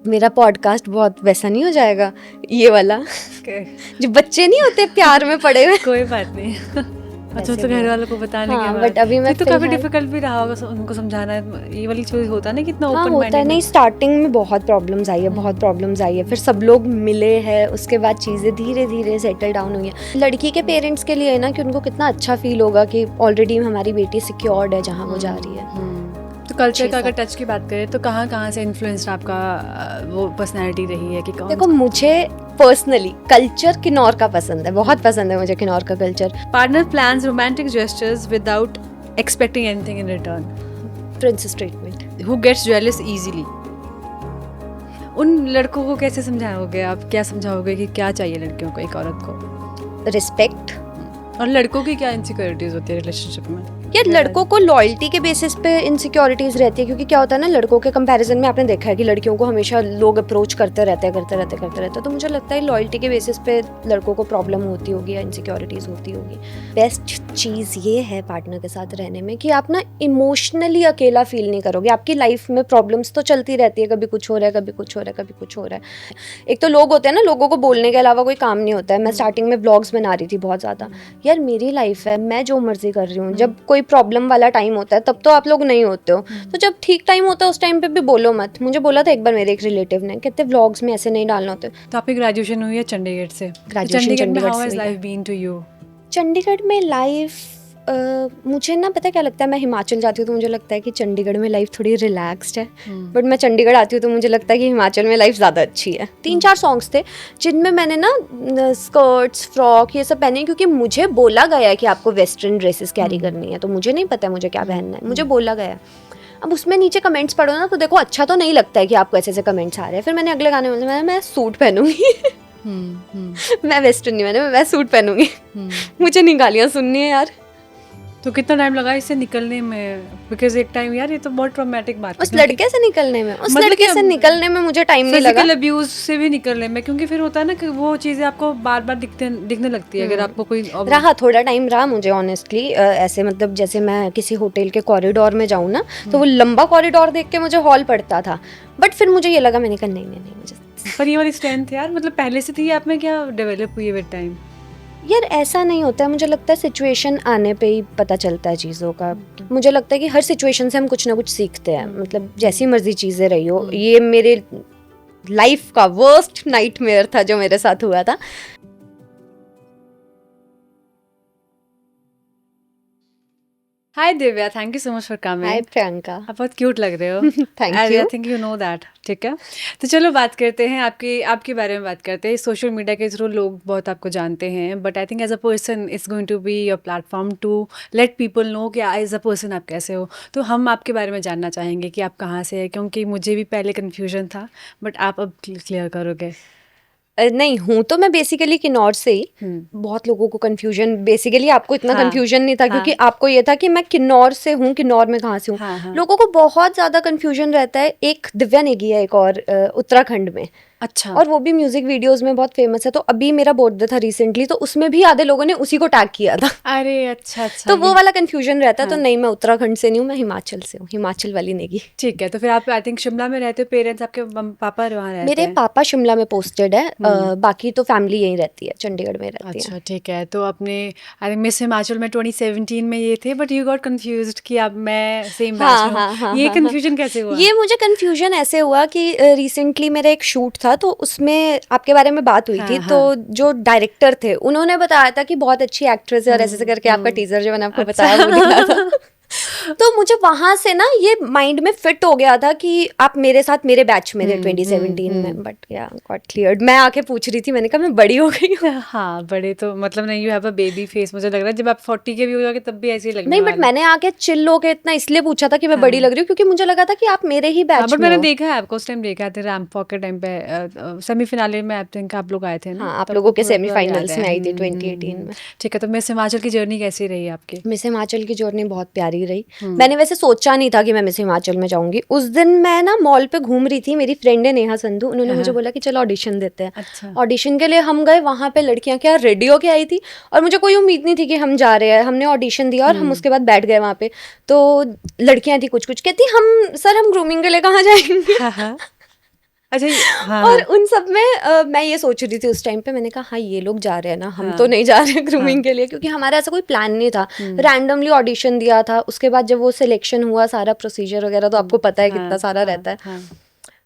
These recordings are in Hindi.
मेरा पॉडकास्ट बहुत वैसा नहीं हो जाएगा ये वाला जो बच्चे नहीं होते प्यार में पड़े हुए। कोई बात नहीं। अच्छा, तो घर वालों को बताने के बाद बट अभी मैं तो काफी डिफिकल्ट भी रहा होगा उनको समझाना, ये वाली चीज होता है ना, कितना ओपन होता है। नहीं, स्टार्टिंग में बहुत प्रॉब्लम्स आई है, बहुत प्रॉब्लम्स आई है, फिर सब लोग मिले हैं, उसके बाद चीज़ें धीरे धीरे सेटल डाउन हुई है। लड़की के पेरेंट्स के लिए ना कि उनको कितना अच्छा फील होगा कि ऑलरेडी हमारी बेटी सिक्योर्ड है जहाँ वो जा रही है। तो कल्चर का अगर टच की बात करें तो कहाँ से इन्फ्लुएंस आपका वो पर्सनैलिटी रही है कि कौन? देखो, मुझे पर्सनली कल्चर किन्नौर का पसंद है, बहुत पसंद है मुझे किन्नौर का culture. Partner plans romantic gestures without expecting anything in return. Princess treatment. Who gets jealous easily. उन लड़कों को कैसे समझाओगे आप, क्या समझाओगे कि क्या चाहिए लड़कियों को, एक औरत को? रिस्पेक्ट। और लड़कों की क्या इनसिक्योरिटीज होती है रिलेशनशिप में? यार, लड़कों को लॉयल्टी के बेसिस पे इनसिक्योरिटीज रहती है, क्योंकि क्या होता है ना, लड़कों के कंपैरिजन में आपने देखा है कि लड़कियों को हमेशा लोग अप्रोच करते रहते हैं। तो मुझे लगता है लॉयल्टी के बेसिस पे लड़कों को प्रॉब्लम होती होगी या इनसिक्योरिटीज होती होगी। बेस्ट चीज़ ये है पार्टनर के साथ रहने में कि आप ना इमोशनली अकेला फील नहीं करोगे। आपकी लाइफ में प्रॉब्लम्स तो चलती रहती है, कभी कुछ हो रहा है, कभी कुछ हो रहा है, कभी कुछ हो रहा है। एक तो लोग होते हैं ना, लोगों को बोलने के अलावा कोई काम नहीं होता है। मैं स्टार्टिंग में व्लॉग्स बना रही थी बहुत ज़्यादा। यार, मेरी लाइफ है, मैं जो मर्जी कर रही हूँ। जब कोई प्रॉब्लम वाला टाइम होता है तब तो आप लोग नहीं होते हो, तो जब ठीक टाइम होता है उस टाइम पे भी बोलो मत। मुझे बोला था एक बार मेरे एक रिलेटिव ने, कहते व्लॉग्स में ऐसे नहीं डालना होते। तो आपकी ग्रेजुएशन हुई है चंडीगढ़ से? ग्रेजुएशन चंडीगढ़ से। Life been to you? Chandigarh में लाइफ मुझे ना पता क्या लगता है, मैं हिमाचल जाती हूँ तो मुझे लगता है कि चंडीगढ़ में लाइफ थोड़ी रिलैक्स्ड है, बट मैं चंडीगढ़ आती हूँ तो मुझे लगता है कि हिमाचल में लाइफ ज़्यादा अच्छी है। 3-4 सॉन्ग्स थे जिनमें मैंने ना स्कर्ट्स, फ्रॉक ये सब पहने, क्योंकि मुझे बोला गया है कि आपको वेस्टर्न ड्रेसेस कैरी करनी है, तो मुझे नहीं पता मुझे क्या पहनना है, मुझे बोला गया। अब उसमें नीचे कमेंट्स पढ़ो ना तो देखो अच्छा तो नहीं लगता है कि आपको ऐसे कमेंट्स आ रहे हैं। फिर मैंने अगले गाने में मैं सूट पहनूंगी। मैं वेस्टर्न नहीं, मैं सूट पहनूंगी। मुझे नहीं गालियाँ सुननी है यार। तो कितना टाइम लगा इससे निकलने में? बिकॉज एक टाइम यार ये तो बहुत ट्रॉमेटिक बात है उस लड़के से निकलने में, उस लड़के से निकलने में मुझे टाइम नहीं लगा। फिजिकल अब्यूज से भी निकलने में, क्योंकि फिर होता है ना कि वो चीजें आपको बार बार दिखने लगती है। अगर आपको कोई रहा थोड़ा टाइम रहा मुझे ऑनेस्टली ऐसे, मतलब जैसे मैं किसी होटल के कॉरिडोर में जाऊँ ना तो वो लंबा कॉरिडोर देख के मुझे हॉल पड़ता था, बट फिर मुझे ये लगा, मैंने कहा नहीं मुझे। पर ये वाली स्ट्रेंथ यार मतलब पहले से थी आप में, क्या डेवलप हुई है विद टाइम? यार ऐसा नहीं होता है, मुझे लगता है सिचुएशन आने पे ही पता चलता है चीज़ों का। मुझे लगता है कि हर सिचुएशन से हम कुछ ना कुछ सीखते हैं, मतलब जैसी मर्जी चीज़ें रही हो। ये मेरे लाइफ का वर्स्ट नाइटमेयर था जो मेरे साथ हुआ था। Hi Divya, thank you so much for coming. Hi Priyanka, आप बहुत क्यूट लग रहे हो। Thank you. I think you know that. ठीक है, तो चलो बात करते हैं आपके बारे में बात करते हैं। सोशल मीडिया के थ्रू लोग बहुत आपको जानते हैं, but I think as a person it's going to be your platform to let people know कि एज अ पर्सन आप कैसे हो। तो हम आपके बारे में जानना चाहेंगे कि आप कहाँ से हैं, क्योंकि मुझे भी पहले कन्फ्यूजन था, बट आप अब क्लियर करोगे। नहीं हूँ तो मैं बेसिकली किन्नौर से ही। बहुत लोगों को कंफ्यूजन, बेसिकली आपको इतना कंफ्यूजन नहीं था क्योंकि आपको ये था कि मैं किन्नौर से हूँ, किन्नौर में कहाँ से हूँ। लोगों को बहुत ज़्यादा कंफ्यूजन रहता है। एक दिव्या नेगी है, एक और उत्तराखंड में। अच्छा। और वो भी म्यूजिक वीडियोस में बहुत फेमस है। तो अभी मेरा बर्थडे था रिसेंटली, तो उसमें भी आधे लोगों ने उसी को टैग किया था। अरे अच्छा अच्छा। तो वो वाला कंफ्यूजन रहता है। तो नहीं, मैं उत्तराखंड से नहीं हूँ, मैं हिमाचल से हूँ, हिमाचल वाली नेगी। ठीक है, तो फिर आप आई थिंक शिमला में रहते हो, पेरेंट्स आपके पापा वहाँ रहते हैं? मेरे पापा शिमला में पोस्टेड है, बाकी तो फैमिली यहीं रहती है, चंडीगढ़ में रहती है। अच्छा ठीक है। तो अपने आई थिंक मिस हिमाचल में 2017 में ये थे, बट यू गॉट कंफ्यूज्ड कि अब मैं सेम बैच में हूँ। ये कंफ्यूजन कैसे हुआ? ये मुझे कंफ्यूजन ऐसे हुआ कि रिसेंटली मेरा एक शूट था, तो उसमें आपके बारे में बात हुई थी। तो जो डायरेक्टर थे उन्होंने बताया था कि बहुत अच्छी एक्ट्रेस है और ऐसे करके आपका टीजर जो मैंने आपको बताया वो दिखा था। तो मुझे वहां से ना ये माइंड में फिट हो गया था कि आप मेरे साथ मेरे बैच में थे 2017 में। बट या गॉट क्लियर्ड। मैं आके पूछ रही थी, मैंने कहा मैं बड़ी हो गई हूँ। हाँ बड़े तो मतलब नहीं, you have a baby face. मुझे लग रहा है जब आप 40 के भी हो जाओगे तब भी ऐसे ही लगने नहीं, बट मैंने आके चिल होके इतना इसलिए पूछा था कि मैं बड़ी लग रही हूँ क्योंकि मुझे लगा था कि आप मेरे ही बैच में हो। बट मैंने देखा है आपको उस टाइम, देखा था रैंप वॉक के टाइम पे सेमीफिनाले में आई थिंक आप लोग आए थे ना? हाँ, आप लोगों के सेमीफाइनल्स में आई थी 2018 में। ठीक है, तो मिस हिमाचल की जर्नी कैसी रही आपकी? मिस हिमाचल की जर्नी बहुत प्यारी रही। मैंने वैसे सोचा नहीं था कि मैं मिस हिमाचल में जाऊंगी। उस दिन मैं ना मॉल पे घूम रही थी, मेरी फ्रेंड है नेहा संधू, उन्होंने मुझे बोला कि चलो ऑडिशन देते हैं। अच्छा। ऑडिशन के लिए हम गए, वहाँ पे लड़कियां क्या रेडी होके आई थी और मुझे कोई उम्मीद नहीं थी कि हम जा रहे हैं। हमने ऑडिशन दिया और हम उसके बाद बैठ गए वहाँ पे। तो लड़कियां थी कुछ कहती हम ग्रूमिंग के लिए कहाँ जाएंगे। अच्छा हाँ और हाँ उन सब में मैं ये सोच रही थी उस टाइम पे, मैंने कहा हाँ ये लोग जा रहे हैं ना, हम हाँ तो नहीं जा रहे ग्रूमिंग हाँ के लिए, क्योंकि हमारा ऐसा कोई प्लान नहीं था। हम्म, रैंडमली ऑडिशन दिया था, उसके बाद जब वो सिलेक्शन हुआ, सारा प्रोसीजर वगैरह तो आपको पता है कितना हाँ सारा हाँ रहता है। हाँ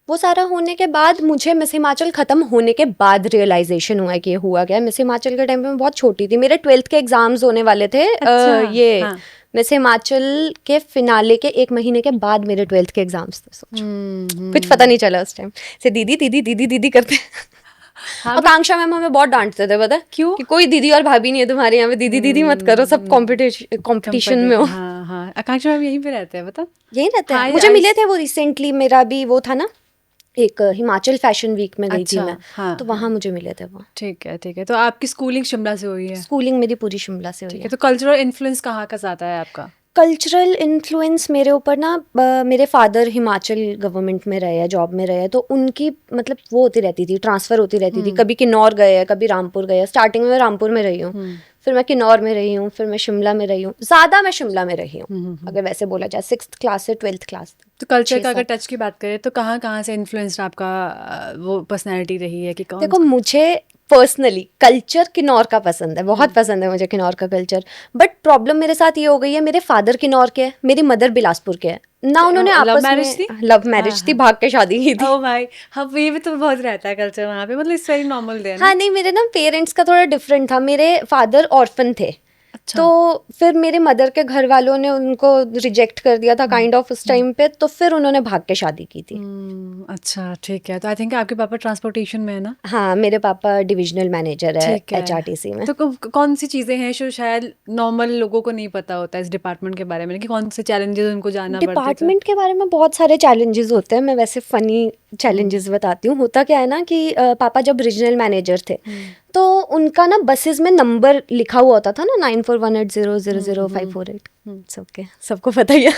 वो सारा होने के बाद मुझे मिस हिमाचल खत्म होने के बाद रियलाइजेशन हुआ कि ये हुआ क्या है। मिस हिमाचल के टाइम पे मैं बहुत छोटी थी, मेरे 12th के एग्जाम्स होने वाले थे। अच्छा ये हाँ मिस हिमाचल के फिनाले के 1 महीने के बाद मेरे 12th के एग्जाम्स थे। सोचो, कुछ पता नहीं चला उस टाइम से, दीदी दीदी दीदी दीदी करते। हाँ बट आकांक्षा मैम हमें बहुत डांटते थे, पता है क्यों कि कोई दीदी और भाभी नहीं है तुम्हारे यहाँ पे, दीदी दीदी मत करो, सब कंपटीशन में हो। हाँ हाँ आकांक्षा मैम यहीं पे रहते हैं बता। यही रहता हाँ है। मुझे मिले थे वो रिसेंटली, मेरा भी वो था ना, एक हिमाचल फैशन वीक में गई थी अच्छा मैं, हाँ तो वहाँ हाँ मुझे मिले थे वो। ठीक है तो आपकी स्कूलिंग शिमला से हुई है। स्कूलिंग मेरी पूरी शिमला से हुई ठीक है है। तो कल्चरल इन्फ्लुएंस कहाँ का ज़्यादा है आपका। कल्चरल इन्फ्लुएंस मेरे ऊपर ना, मेरे फादर हिमाचल गवर्नमेंट में रहे हैं, जॉब में रहे हैं, तो उनकी मतलब वो होती रहती थी, ट्रांसफ़र होती रहती थी। कभी किन्नौर गए हैं, कभी रामपुर गए हैं। स्टार्टिंग में मैं रामपुर में रही हूँ, फिर मैं किन्नौर में रही हूँ, फिर मैं शिमला में रही हूँ। ज़्यादा मैं शिमला में रही हूँ अगर वैसे बोला जाए, 6th क्लास से 12th क्लास। तो कल्चर छः का अगर सात। टच की बात करें तो कहाँ कहाँ से इन्फ्लुएंस्ड आपका वो पर्सनैलिटी रही है कि कौन। देखो मुझे पर्सनली कल्चर किन्नौर का पसंद है, बहुत पसंद है मुझे किन्नौर का कल्चर। बट प्रॉब्लम मेरे साथ ये हो गई है, मेरे फादर किन्नौर के हैं, मेरी मदर बिलासपुर के हैं ना। उन्होंने लव आपस मैरिज में थी। लव हाँ मैरिज थी, हाँ भाग के शादी की थी। ओ भाई हाँ ये भी तो बहुत रहता है कल्चर वहाँ पे मतलब इट्स वेरी नॉर्मल देयर हाँ ना। नहीं, मेरे ना पेरेंट्स का थोड़ा डिफरेंट था। मेरे फादर ऑर्फन थे, अच्छा तो फिर मेरे मदर के घर वालों ने उनको रिजेक्ट कर दिया था काइंड ऑफ उस टाइम पे, तो फिर उन्होंने भाग के शादी की थी। अच्छा ठीक है तो आई थिंक आपके पापा ट्रांसपोर्टेशन में है ना। हाँ, मेरे पापा डिविजनल मैनेजर है ठीक है एचआरटीसी में। तो कौन सी चीज़ें हैं जो शायद नॉर्मल लोगों को नहीं पता होता है इस डिपार्टमेंट के बारे में कि कौन से चैलेंजेस उनको जानना पड़ते हैं तो। डिपार्टमेंट के बारे में बहुत सारे चैलेंजेस होते हैं, मैं वैसे फनी चैलेंजेस बताती हूँ। होता क्या है ना कि पापा जब रीजनल मैनेजर थे, तो उनका ना बसेस में नंबर लिखा हुआ होता था ना, 9418000548। ओके, सबको पता ही है।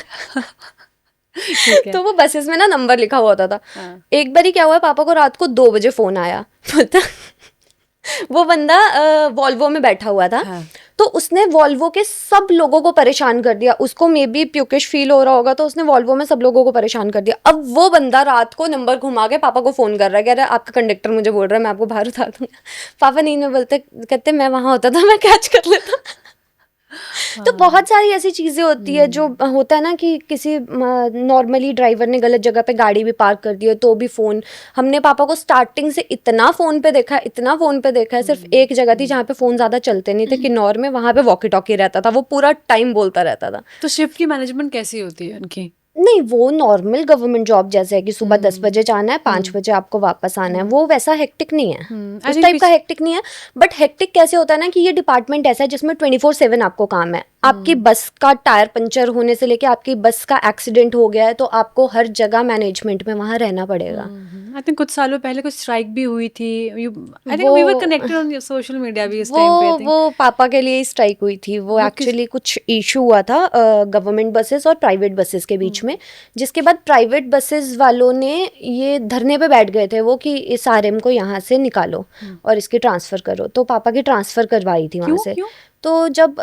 ठीक है तो वो बसेस में ना नंबर लिखा हुआ होता था। हाँ एक बार ही क्या हुआ, पापा को रात को 2 बजे फोन आया, पता वो बंदा वॉल्वो में बैठा हुआ था, हाँ तो उसने वॉल्वो के सब लोगों को परेशान कर दिया। उसको मे बी प्यूकिश फील हो रहा होगा, तो उसने वॉल्वो में सब लोगों को परेशान कर दिया। अब वो बंदा रात को नंबर घुमा के पापा को फोन कर रहा है, कह रहा है आपका कंडक्टर मुझे बोल रहा है मैं आपको बाहर उतार दूंगा। पापा नींद में बोलते, कहते मैं वहां होता था, मैं कैच कर लेता। तो बहुत सारी ऐसी चीज़ें होती है जो होता है ना कि किसी नॉर्मली ड्राइवर ने गलत जगह पे गाड़ी भी पार्क कर दी है, तो भी फ़ोन। हमने पापा को स्टार्टिंग से इतना फ़ोन पे देखा है, इतना फ़ोन पे देखा है। सिर्फ एक जगह थी जहाँ पे फ़ोन ज़्यादा चलते नहीं थे, किन्नौर में, वहाँ पे वॉकी टॉकी रहता था, वो पूरा टाइम बोलता रहता था। तो शिफ्ट की मैनेजमेंट कैसी होती है उनकी। नहीं, वो नॉर्मल गवर्नमेंट जॉब जैसे है कि सुबह 10 बजे जाना है, 5 बजे आपको वापस आना है, वो वैसा हेक्टिक नहीं है। आई उस थिंक टाइप का हेक्टिक नहीं है। बट हेक्टिक कैसे होता है ना कि ये डिपार्टमेंट ऐसा है जिसमें 24/7 आपको काम है। आपकी बस का टायर पंचर होने से लेके आपकी बस का एक्सीडेंट हो गया है, तो आपको हर जगह मैनेजमेंट में वहाँ रहना पड़ेगा। आई थिंक कुछ सालों पहले कुछ स्ट्राइक भी हुई थी। आई थिंक वी वर वो कनेक्टेड ऑन सोशल मीडिया भी इस वो टाइम पे आई थिंक। वो पापा के लिए ही स्ट्राइक हुई थी। वो वो किस एक्चुअली कुछ इशू हुआ था गवर्नमेंट बसेस और प्राइवेट बसेस के बीच में, जिसके बाद प्राइवेट बसेस वालों ने ये धरने पे बैठ गए थे वो कि इस आरएम को यहाँ से निकालो और इसकी ट्रांसफ़र करो। तो पापा की ट्रांसफ़र करवाई थी वहाँ क्यों से। क्यों तो जब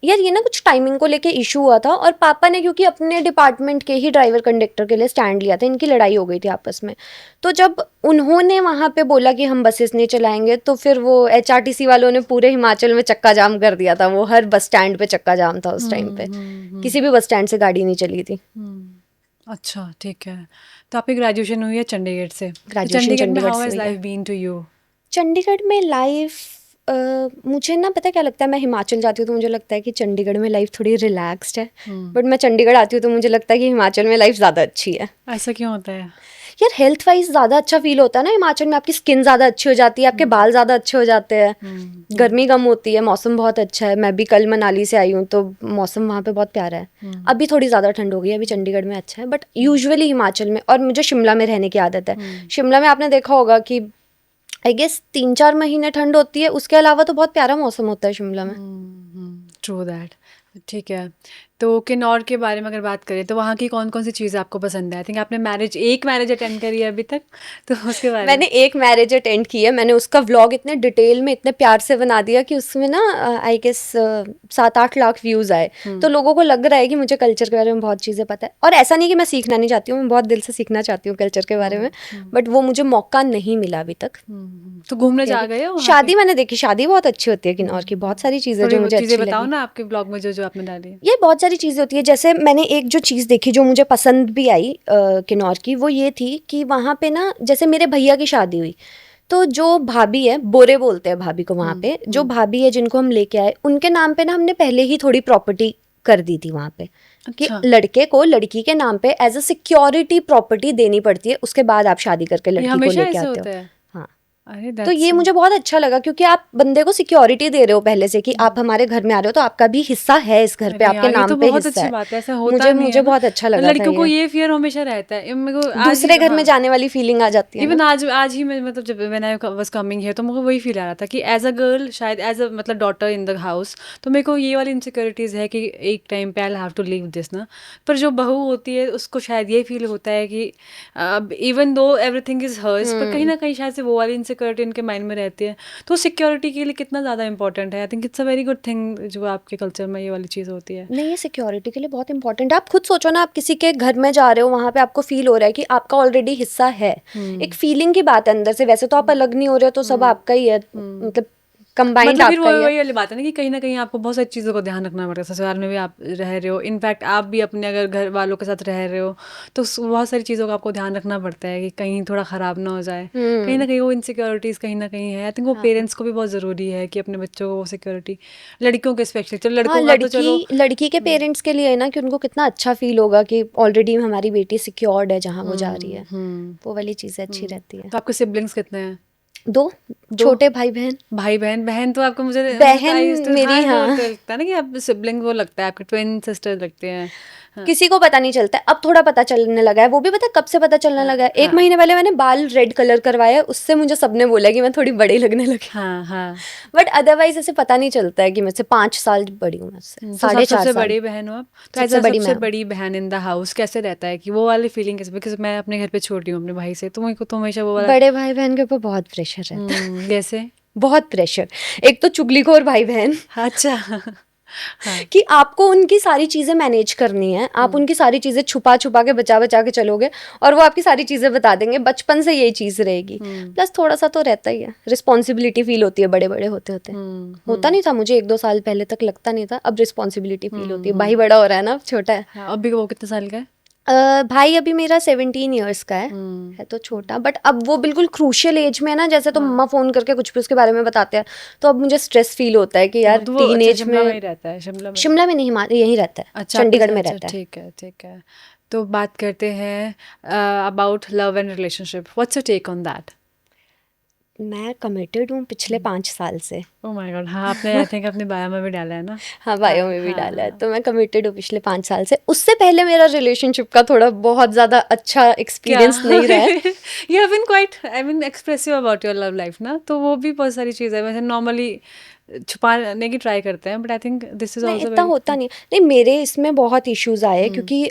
यार ये ना कुछ टाइमिंग को लेके इशू हुआ था, और पापा ने क्योंकि अपने डिपार्टमेंट के ही ड्राइवर कंडक्टर के लिए स्टैंड लिया था, इनकी लड़ाई हो गई थी आपस में। तो जब उन्होंने वहाँ पे बोला कि हम बसेस नहीं चलाएंगे, तो फिर वो एचआरटीसी वालों ने पूरे हिमाचल में चक्का जाम कर दिया था। वो हर बस स्टैंड पे चक्का जाम था उस टाइम पे, किसी भी बस स्टैंड से गाड़ी नहीं चली थी। अच्छा ठीक है तो आपकी ग्रेजुएशन हुई है चंडीगढ़ से। तो ग्रेजुएशन चंडीगढ़ में चंडीगढ़ हाउ से हैज हुई है। Life been to you. Chandigarh में लाइफ मुझे ना पता क्या लगता है, मैं हिमाचल जाती हूँ तो मुझे लगता है कि चंडीगढ़ में लाइफ थोड़ी रिलैक्स्ड है, बट मैं चंडीगढ़ आती हूँ तो मुझे लगता है कि हिमाचल में लाइफ ज़्यादा अच्छी है। ऐसा क्यों होता है। यार हेल्थ वाइज ज़्यादा अच्छा फील होता है ना हिमाचल में। आपकी स्किन ज़्यादा अच्छी हो जाती है, आपके बाल ज़्यादा अच्छे हो जाते हैं, गर्मी कम होती है, मौसम बहुत अच्छा है। मैं भी कल मनाली से आई हूँ, तो मौसम वहाँ पे बहुत प्यारा है। अभी थोड़ी ज़्यादा ठंड हो गई है, अभी चंडीगढ़ में अच्छा है, बट यूजुअली हिमाचल में। और मुझे शिमला में रहने की आदत है। शिमला में आपने देखा होगा कि आई गेस 3-4 महीने ठंड होती है, उसके अलावा तो बहुत प्यारा मौसम होता है शिमला में। True that. ठीक है तो किन्नौर के बारे में अगर बात करें तो वहाँ की कौन कौन सी चीज़ें आपको पसंद है? आई थिंक आपने एक मैरिज अटेंड करी है अभी तक, तो उसके बारे मैंने में। एक मैरिज अटेंड की है, मैंने उसका व्लॉग इतने डिटेल में इतने प्यार से बना दिया कि उसमें ना आई गेस 7-8 लाख व्यूज़ आए। तो लोगों को लग रहा है कि मुझे कल्चर के बारे में बहुत चीज़ें पता है, और ऐसा नहीं कि मैं सीखना नहीं चाहती हूँ, मैं बहुत दिल से सीखना चाहती हूँ कल्चर के बारे में, बट वो मुझे मौका नहीं मिला अभी तक। तो घूमने जा गए हो वहाँ शादी पे? मैंने देखी, शादी बहुत अच्छी होती है किन्नौर की, बहुत सारी चीज़ें जो थोड़ी मुझे चीज़ें अच्छी बताओ लगी। ना आपके ब्लॉग में जो जो आपने डाली है। ये बहुत सारी चीज़ें होती है, जैसे मैंने एक जो चीज़ देखी जो मुझे पसंद भी आई किन्नौर की, वो ये थी कि वहाँ पे ना, जैसे मेरे भैया की शादी हुई, तो जो भाभी है, बोरे बोलते हैं भाभी को वहाँ पे, जो भाभी है जिनको हम लेके आए, उनके नाम पे ना हमने पहले ही थोड़ी प्रॉपर्टी कर दी थी वहाँ पे, कि अच्छा। लड़के को लड़की के नाम पे एज अ सिक्योरिटी प्रॉपर्टी देनी पड़ती है, उसके बाद आप शादी करके ये लड़की को हमेशा लेके ऐसे आते होता हो। है? हाँ, अरे तो ये मुझे बहुत अच्छा लगा, क्योंकि आप बंदे को सिक्योरिटी दे रहे हो पहले से कि आप हमारे घर में आ रहे हो, तो आपका भी हिस्सा है इस घर पे, अरे आपके यार, ये नाम तो पे बहुत हिस्सा अच्छी है। बात है, ऐसा होता मुझे नहीं है मुझे ना। बहुत अच्छा लगा था लड़कियों को ये, ये फियर हमेशा रहता है। मेरे को आज दूसरे ही, घर में हाँ, जाने वाली फीलिंग आ जाती है इवन ना। आज ही मैं, मतलब जब when I was coming here तो मुझे वही फील आ रहा था कि एज अ गर्ल, शायद एज अ मतलब डॉटर इन द हाउस, तो मेरे को ये वाली इनसिक्योरिटीज़ है कि एक टाइम पे I have to leave this ना। पर जो बहू होती है उसको शायद ये फील होता है कि अब even though everything is hers, पर कहीं ना कहीं शायद से वो वाली इनसिक्योरिटी उनके माइंड में रहती है। तो सिक्योरिटी के लिए कितना ज़्यादा इंपॉर्टेंट है। I think it's a very good thing जो आपके कल्चर में ये वाली चीज़ होती है। नहीं, ये सिक्योरिटी के लिए बहुत इंपॉर्टेंट है। आप खुद सोचो ना, आप किसी के घर में जा रहे हो, वहां पे आपको फील हो रहा है कि आपका ऑलरेडी हिस्सा है, एक फीलिंग की बात है अंदर से, वैसे तो आप अलग नहीं हो रहे हो, तो सब आपका ही है, मतलब कंबाइंड मतलब फिर आपका वो ही है। वही वाली बात है ना कि कहीं ना कहीं आपको बहुत सारी चीज़ों का ध्यान रखना पड़ता है। ससुराल में भी आप रह रहे हो, इनफैक्ट आप भी अपने अगर घर वालों के साथ रह रहे हो, तो बहुत सारी चीज़ों का आपको ध्यान रखना पड़ता है कि कहीं थोड़ा ख़राब ना हो जाए। कहीं ना कहीं वो इनसिक्योरिटीज़ कहीं ना कहीं है। आई थिंक वो पेरेंट्स को भी बहुत ज़रूरी है कि अपने बच्चों को वो सिक्योरिटी, लड़कियों के स्पेशली, चलो हाँ, लड़कों का तो चलो। लड़की के पेरेंट्स के लिए है ना, कि उनको कितना अच्छा फील होगा कि ऑलरेडी हमारी बेटी सिक्योर्ड है जहाँ वो जा रही है, वो वाली चीज़ें अच्छी रहती है। तो आपके सिबलिंग्स कितने हैं? 2 दो छोटे भाई बहन। भाई बहन? बहन तो आपको, मुझे तो बहन हाँ, मेरी, वो हाँ, तो लगता है ना कि आप सिबलिंग, वो लगता है आपके ट्विन सिस्टर लगते हैं। हाँ, किसी को पता नहीं चलता है, अब थोड़ा पता चलने लगा है, वो भी पता है कब से पता चलने हाँ, लगा है, 1 हाँ, महीने पहले मैंने बाल रेड कलर करवाए हैं, उससे मुझे सबने बोला कि मैं थोड़ी बड़ी लगने लगी, हाँ, हाँ। बट अदरवाइज ऐसे पता नहीं चलता है कि मैं से 5 साल बड़ी हूँ, मैं उससे तो साढ़े चार सबसे साल बड़ी बहन हो आप, तो एज सबसे अ बड़ी सबसे मैं हूँ। बड़ी बहन इन द हाउस कैसे रहता है कि वो वाली फीलिंग कैसे? बिकॉज मैं अपने घर पे छोटी हूँ अपने भाई से, तो मेरे को तो हमेशा वो वाला। बड़े भाई बहन के ऊपर बहुत प्रेशर रहता है, जैसे। बहुत प्रेशर। एक तो चुगलीखोर भाई बहन, अच्छा। हाँ। कि आपको उनकी सारी चीज़ें मैनेज करनी है, आप उनकी सारी चीज़ें छुपा छुपा के बचा बचा के चलोगे, और वो आपकी सारी चीज़ें बता देंगे, बचपन से यही चीज़ रहेगी। प्लस थोड़ा सा तो रहता ही है, रिस्पॉन्सिबिलिटी फील होती है बड़े बड़े होते होते। होता नहीं था मुझे 1-2 साल पहले तक, लगता नहीं था, अब रिस्पॉन्सिबिलिटी फील होती है, भाई बड़ा हो रहा है ना, अब छोटा है। हाँ, अभी वो कितने साल का है? भाई अभी मेरा 17 ईयर्स का है तो छोटा, बट अब वो बिल्कुल क्रूशियल एज में है ना, जैसे तो मम्मा फ़ोन करके कुछ भी उसके बारे में बताते हैं, तो अब मुझे स्ट्रेस फील होता है कि यार तो वो टीन अच्छा एज शिमला में ही में। रहता है? शिमला में? शिमला में नहीं, यहीं रहता है, अच्छा, आपके चंडीगढ़ साथ? में अच्छा, रहता है। ठीक है, ठीक है। तो बात करते हैं about love and relationship. What's your take on that? मैं कमिटेड हूँ पिछले 5 साल से। Oh my God! हाँ, आपने आई थिंक अपने बायो में भी डाला है ना? हाँ, हाँ, बायो में भी हाँ, डाला है, हाँ। तो मैं कमिटेड हूँ पिछले 5 साल से। उससे पहले मेरा रिलेशनशिप का थोड़ा बहुत ज़्यादा अच्छा क्या? एक्सपीरियंस नहीं रहा है। You have been quite, I mean, expressive about your love life ना, तो वो भी बहुत सारी चीज़ है। वैसे नॉर्मली छुपाने की ट्राई करते हैं, but I think this is नहीं, ऑल्सो इतना वेरी। होता नहीं। नहीं, मेरे इसमें बहुत इश्यूज आए, क्योंकि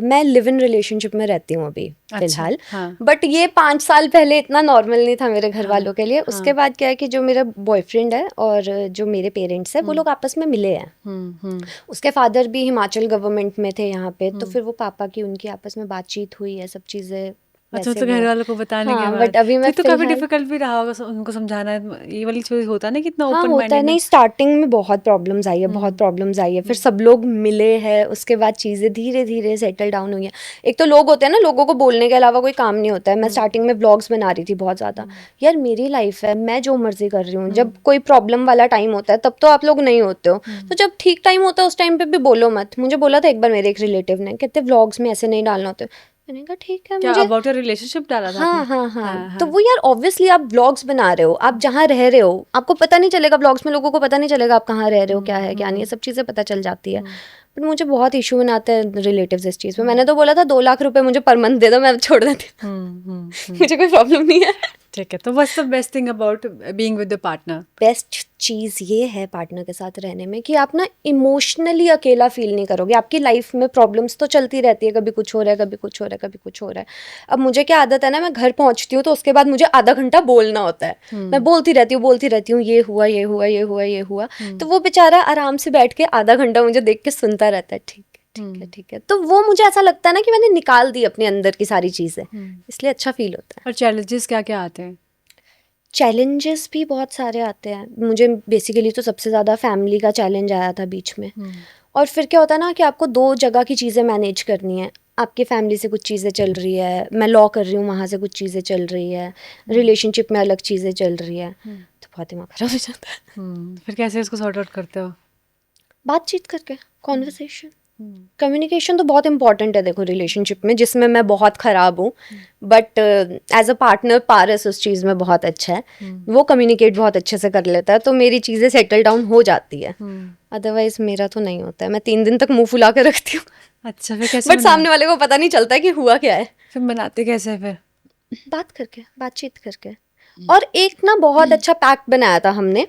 मैं लिव इन रिलेशनशिप में रहती हूँ अभी अच्छा। फिलहाल। हाँ, बट ये 5 साल पहले इतना नॉर्मल नहीं था मेरे घर हाँ, वालों के लिए। उसके हाँ। बाद क्या है कि जो मेरा बॉयफ्रेंड है और जो मेरे पेरेंट्स है, वो लोग आपस में मिले हैं। उसके फादर भी हिमाचल गवर्नमेंट में थे यहाँ पे, तो फिर वो पापा की उनकी आपस में बातचीत हुई है, सब चीज़ें अच्छा, वैसे तो घर वो। वालों को बताने के हाँ, बाद बट अभी मैं फिर तो काफ़ी फिलहाल। डिफिकल्ट भी रहा होगा उनको समझाना। ये वाली चीज़ होता है ना, कितना हाँ, ओपन होता है। नहीं, माइंडेडनेस। स्टार्टिंग में बहुत प्रॉब्लम्स आई है, बहुत प्रॉब्लम्स आई है, फिर सब लोग मिले हैं, उसके बाद चीज़ें धीरे धीरे सेटल डाउन हुई हैं। एक तो लोग होते हैं ना, लोगों को बोलने के अलावा कोई काम नहीं होता है। मैं स्टार्टिंग में व्लॉग्स बना रही थी बहुत ज़्यादा, यार मेरी लाइफ है, मैं जो मर्जी कर रही हूँ। जब कोई प्रॉब्लम वाला टाइम होता है तब तो आप लोग नहीं होते हो, तो जब ठीक टाइम होता है उस टाइम पे भी बोलो मत। मुझे बोला था एक बार मेरे एक रिलेटिव ने, कहते व्लॉग्स में ऐसे नहीं डालना होता। मैंने कहा ठीक है, क्या मुझे। अबाउट योर रिलेशनशिप डाला था आपने? हाँ हाँ हाँ, हाँ, तो हाँ। वो यार ऑब्वियसली आप व्लॉग्स बना रहे हो, आप जहाँ रह रहे हो आपको पता नहीं चलेगा, व्लॉग्स में लोगों को पता नहीं चलेगा आप कहाँ रह रहे हो, क्या है क्या नहीं है, सब चीज़ें पता चल जाती है। बट मुझे बहुत इशू बनाते हैं रिलेटिव्स इस चीज़ में। मैंने तो बोला था 2 लाख रुपए मुझे पर मंथ दे दो, मैं छोड़ देती हूँ। मुझे कोई प्रॉब्लम नहीं है। ठीक है, तो what's the best thing about being with the partner? Best चीज़ ये है पार्टनर के साथ रहने में कि आप ना इमोशनली अकेला फील नहीं करोगे। आपकी लाइफ में प्रॉब्लम्स तो चलती रहती है, कभी कुछ हो रहा है, कभी कुछ हो रहा है, कभी कुछ हो रहा है। अब मुझे क्या आदत है ना, मैं घर पहुंचती हूँ तो उसके बाद मुझे आधा घंटा बोलना होता है। मैं बोलती रहती हूँ, ये हुआ, ये हुआ, ये हुआ, ये हुआ। तो वो बेचारा आराम से बैठ के आधा घंटा मुझे देख के सुनता रहता है, ठीक है, ठीक है, ठीक है। तो वो मुझे ऐसा लगता है ना कि मैंने निकाल दी अपने अंदर की सारी चीज़ें, इसलिए अच्छा फील होता है। और चैलेंजेस क्या क्या आते हैं? चैलेंजेस भी बहुत सारे आते हैं। मुझे बेसिकली तो सबसे ज़्यादा फैमिली का चैलेंज आया था बीच में। और फिर क्या होता है ना कि आपको 2 जगह की चीज़ें मैनेज करनी है। आपकी फैमिली से कुछ चीज़ें चल रही है, मैं लॉ कर रही हूँ, वहाँ से कुछ चीज़ें चल रही है, रिलेशनशिप में अलग चीज़ें चल रही है, तो बहुत दिमाग खराब हो जाता है। फिर कैसे इसको सॉर्ट आउट करते हो? बातचीत करके, कॉन्वर्सेशन, कम्युनिकेशन तो बहुत इंपॉर्टेंट है देखो रिलेशनशिप में, जिसमें मैं बहुत ख़राब हूँ। बट एज अ पार्टनर पारस उस चीज़ में बहुत अच्छा है। वो कम्युनिकेट बहुत अच्छे से कर लेता है, तो मेरी चीज़ें सेटल डाउन हो जाती है। अदरवाइज मेरा तो नहीं होता है। मैं 3 दिन तक मुंह फुला के रखती हूँ। अच्छा, फिर कैसे बट सामने वाले को पता नहीं चलता है कि हुआ क्या है। फिर बनाते कैसे हैं फिर? बात करके, बातचीत करके। और एक ना बहुत अच्छा पैक्ट बनाया था हमने,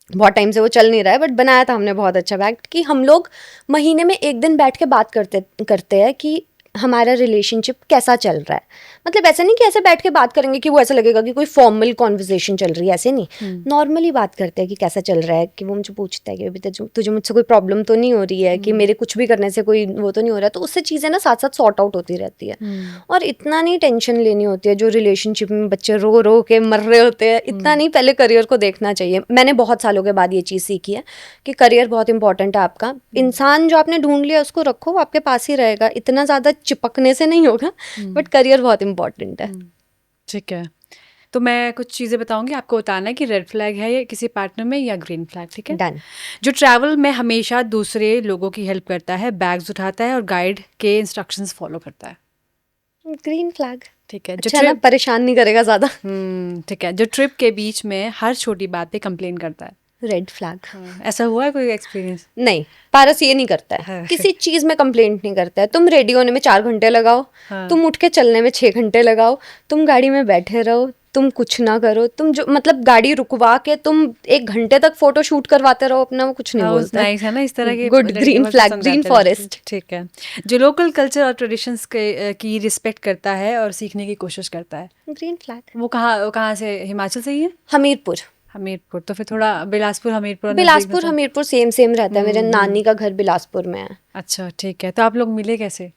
बहुत टाइम से वो चल नहीं रहा है बट बनाया था हमने बहुत अच्छा पैक्ट, कि हम लोग महीने में 1 दिन बैठ के बात करते हैं कि हमारा रिलेशनशिप कैसा चल रहा है। मतलब ऐसा नहीं कि ऐसे बैठ के बात करेंगे कि वो ऐसा लगेगा कि कोई फॉर्मल कॉन्वर्सेशन चल रही है, ऐसे नहीं। नॉर्मली बात करते हैं कि कैसा चल रहा है, कि वो मुझे पूछता है कि अभी तुझे मुझसे कोई प्रॉब्लम तो नहीं हो रही है, कि मेरे कुछ भी करने से कोई वो तो नहीं हो रहा है। तो उससे चीज़ें ना साथ साथ सॉर्ट आउट होती रहती है। और इतना नहीं टेंशन लेनी होती है। जो रिलेशनशिप में बच्चे रो रो के मर रहे होते हैं, इतना नहीं, पहले करियर को देखना चाहिए। मैंने बहुत सालों के बाद ये चीज़ सीखी है कि करियर बहुत इंपॉर्टेंट है आपका। इंसान जो आपने ढूंढ लिया उसको रखो, वो आपके पास ही रहेगा, इतना ज़्यादा चिपकने से नहीं होगा। बट करियर बहुत इंपॉर्टेंट है। ठीक है, तो मैं कुछ चीज़ें बताऊंगी, आपको बताना है कि रेड फ्लैग है ये किसी पार्टनर में या ग्रीन फ्लैग। ठीक है, डन। जो ट्रैवल में हमेशा दूसरे लोगों की हेल्प करता है, बैग्स उठाता है और गाइड के इंस्ट्रक्शंस फॉलो करता है। Green flag. ठीक है, जो अच्छा ना, ट्रिप परेशान नहीं करेगा ज़्यादा। ठीक है, जो ट्रिप के बीच में हर छोटी बात पे कंप्लेन करता है। Red flag. ऐसा हुआ है कोई एक्सपीरियंस? नहीं, पारस ये नहीं करता है। हाँ। किसी चीज में कंप्लेंट नहीं करता है। तुम रेडी होने में 4 घंटे लगाओ, हाँ। तुम उठ के चलने में 6 घंटे लगाओ, तुम गाड़ी में बैठे रहो, तुम कुछ ना करो, तुम जो मतलब गाड़ी रुकवा के तुम 1 घंटे तक फोटो शूट करवाते रहो अपना, वो कुछ नहीं बोलता है। नाइस है ना, इस तरह के गुड, लड़के ग्रीन बहुत फ्लैग, पसंद ग्रीन आते हैं लड़के। फॉरेस्ट। ठीक है, जो लोकल कल्चर और ट्रेडिशंस की रिस्पेक्ट करता है और सीखने की कोशिश करता है। Green flag. वो कहाँ से, हिमाचल से ही है? हमीरपुर। हमीरपुर, तो फिर थोड़ा बिलासपुर हमीरपुर नजदीक बिलासपुर में तो- हमीरपुर सेम रहता है। मेरे नानी का घर बिलासपुर में है। अच्छा, ठीक है, तो आप लोग मिले कैसे?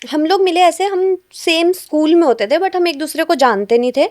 हम लोग मिले ऐसे, हम सेम स्कूल में होते थे बट हम एक दूसरे को जानते नहीं थे।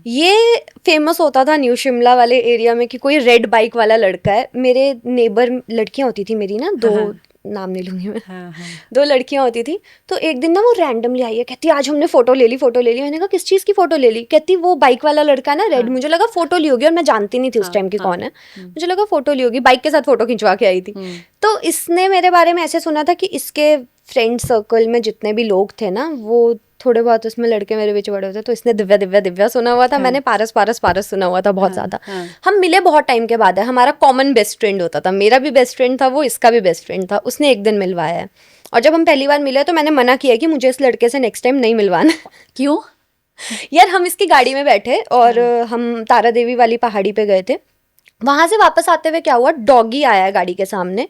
ये फेमस होता था न्यू शिमला वाले एरिया में कि कोई रेड बाइक वाला लड़का है। मेरे नेबर लड़कियां होती थी मेरी ना, 2 नाम नहीं लूंगी मैं। हाँ। 2 लड़कियां होती थी। तो एक दिन ना वो रैंडमली आई है, कहती आज हमने फोटो ले ली। मैंने कहा किस चीज़ की फोटो ले ली? कहती वो बाइक वाला लड़का है ना रेड। मुझे लगा फोटो ली होगी और मैं जानती नहीं थी उस टाइम की कौन है। मुझे लगा फोटो ली होगी, बाइक के साथ फोटो खिंचवा के आई थी। तो इसने मेरे बारे में ऐसे सुना था कि इसके फ्रेंड सर्कल में जितने भी लोग थे ना, वो थोड़े बहुत उसमें लड़के मेरे बीच बड़े होते, तो इसने दिव्या दिव्या दिव्या सुना हुआ था। मैंने पारस पारस पारस सुना हुआ था बहुत ज़्यादा। हम मिले बहुत टाइम के बाद है। हमारा कॉमन बेस्ट फ्रेंड होता था, मेरा भी बेस्ट फ्रेंड था वो, इसका भी बेस्ट फ्रेंड था। उसने एक दिन मिलवाया है। और जब हम पहली बार मिले तो मैंने मना किया कि मुझे इस लड़के से नेक्स्ट टाइम नहीं मिलवाना। क्यों? यार हम इसकी गाड़ी में बैठे और हम तारा देवी वाली पहाड़ी पे गए थे। वहां से वापस आते हुए क्या हुआ, डॉगी आया गाड़ी के सामने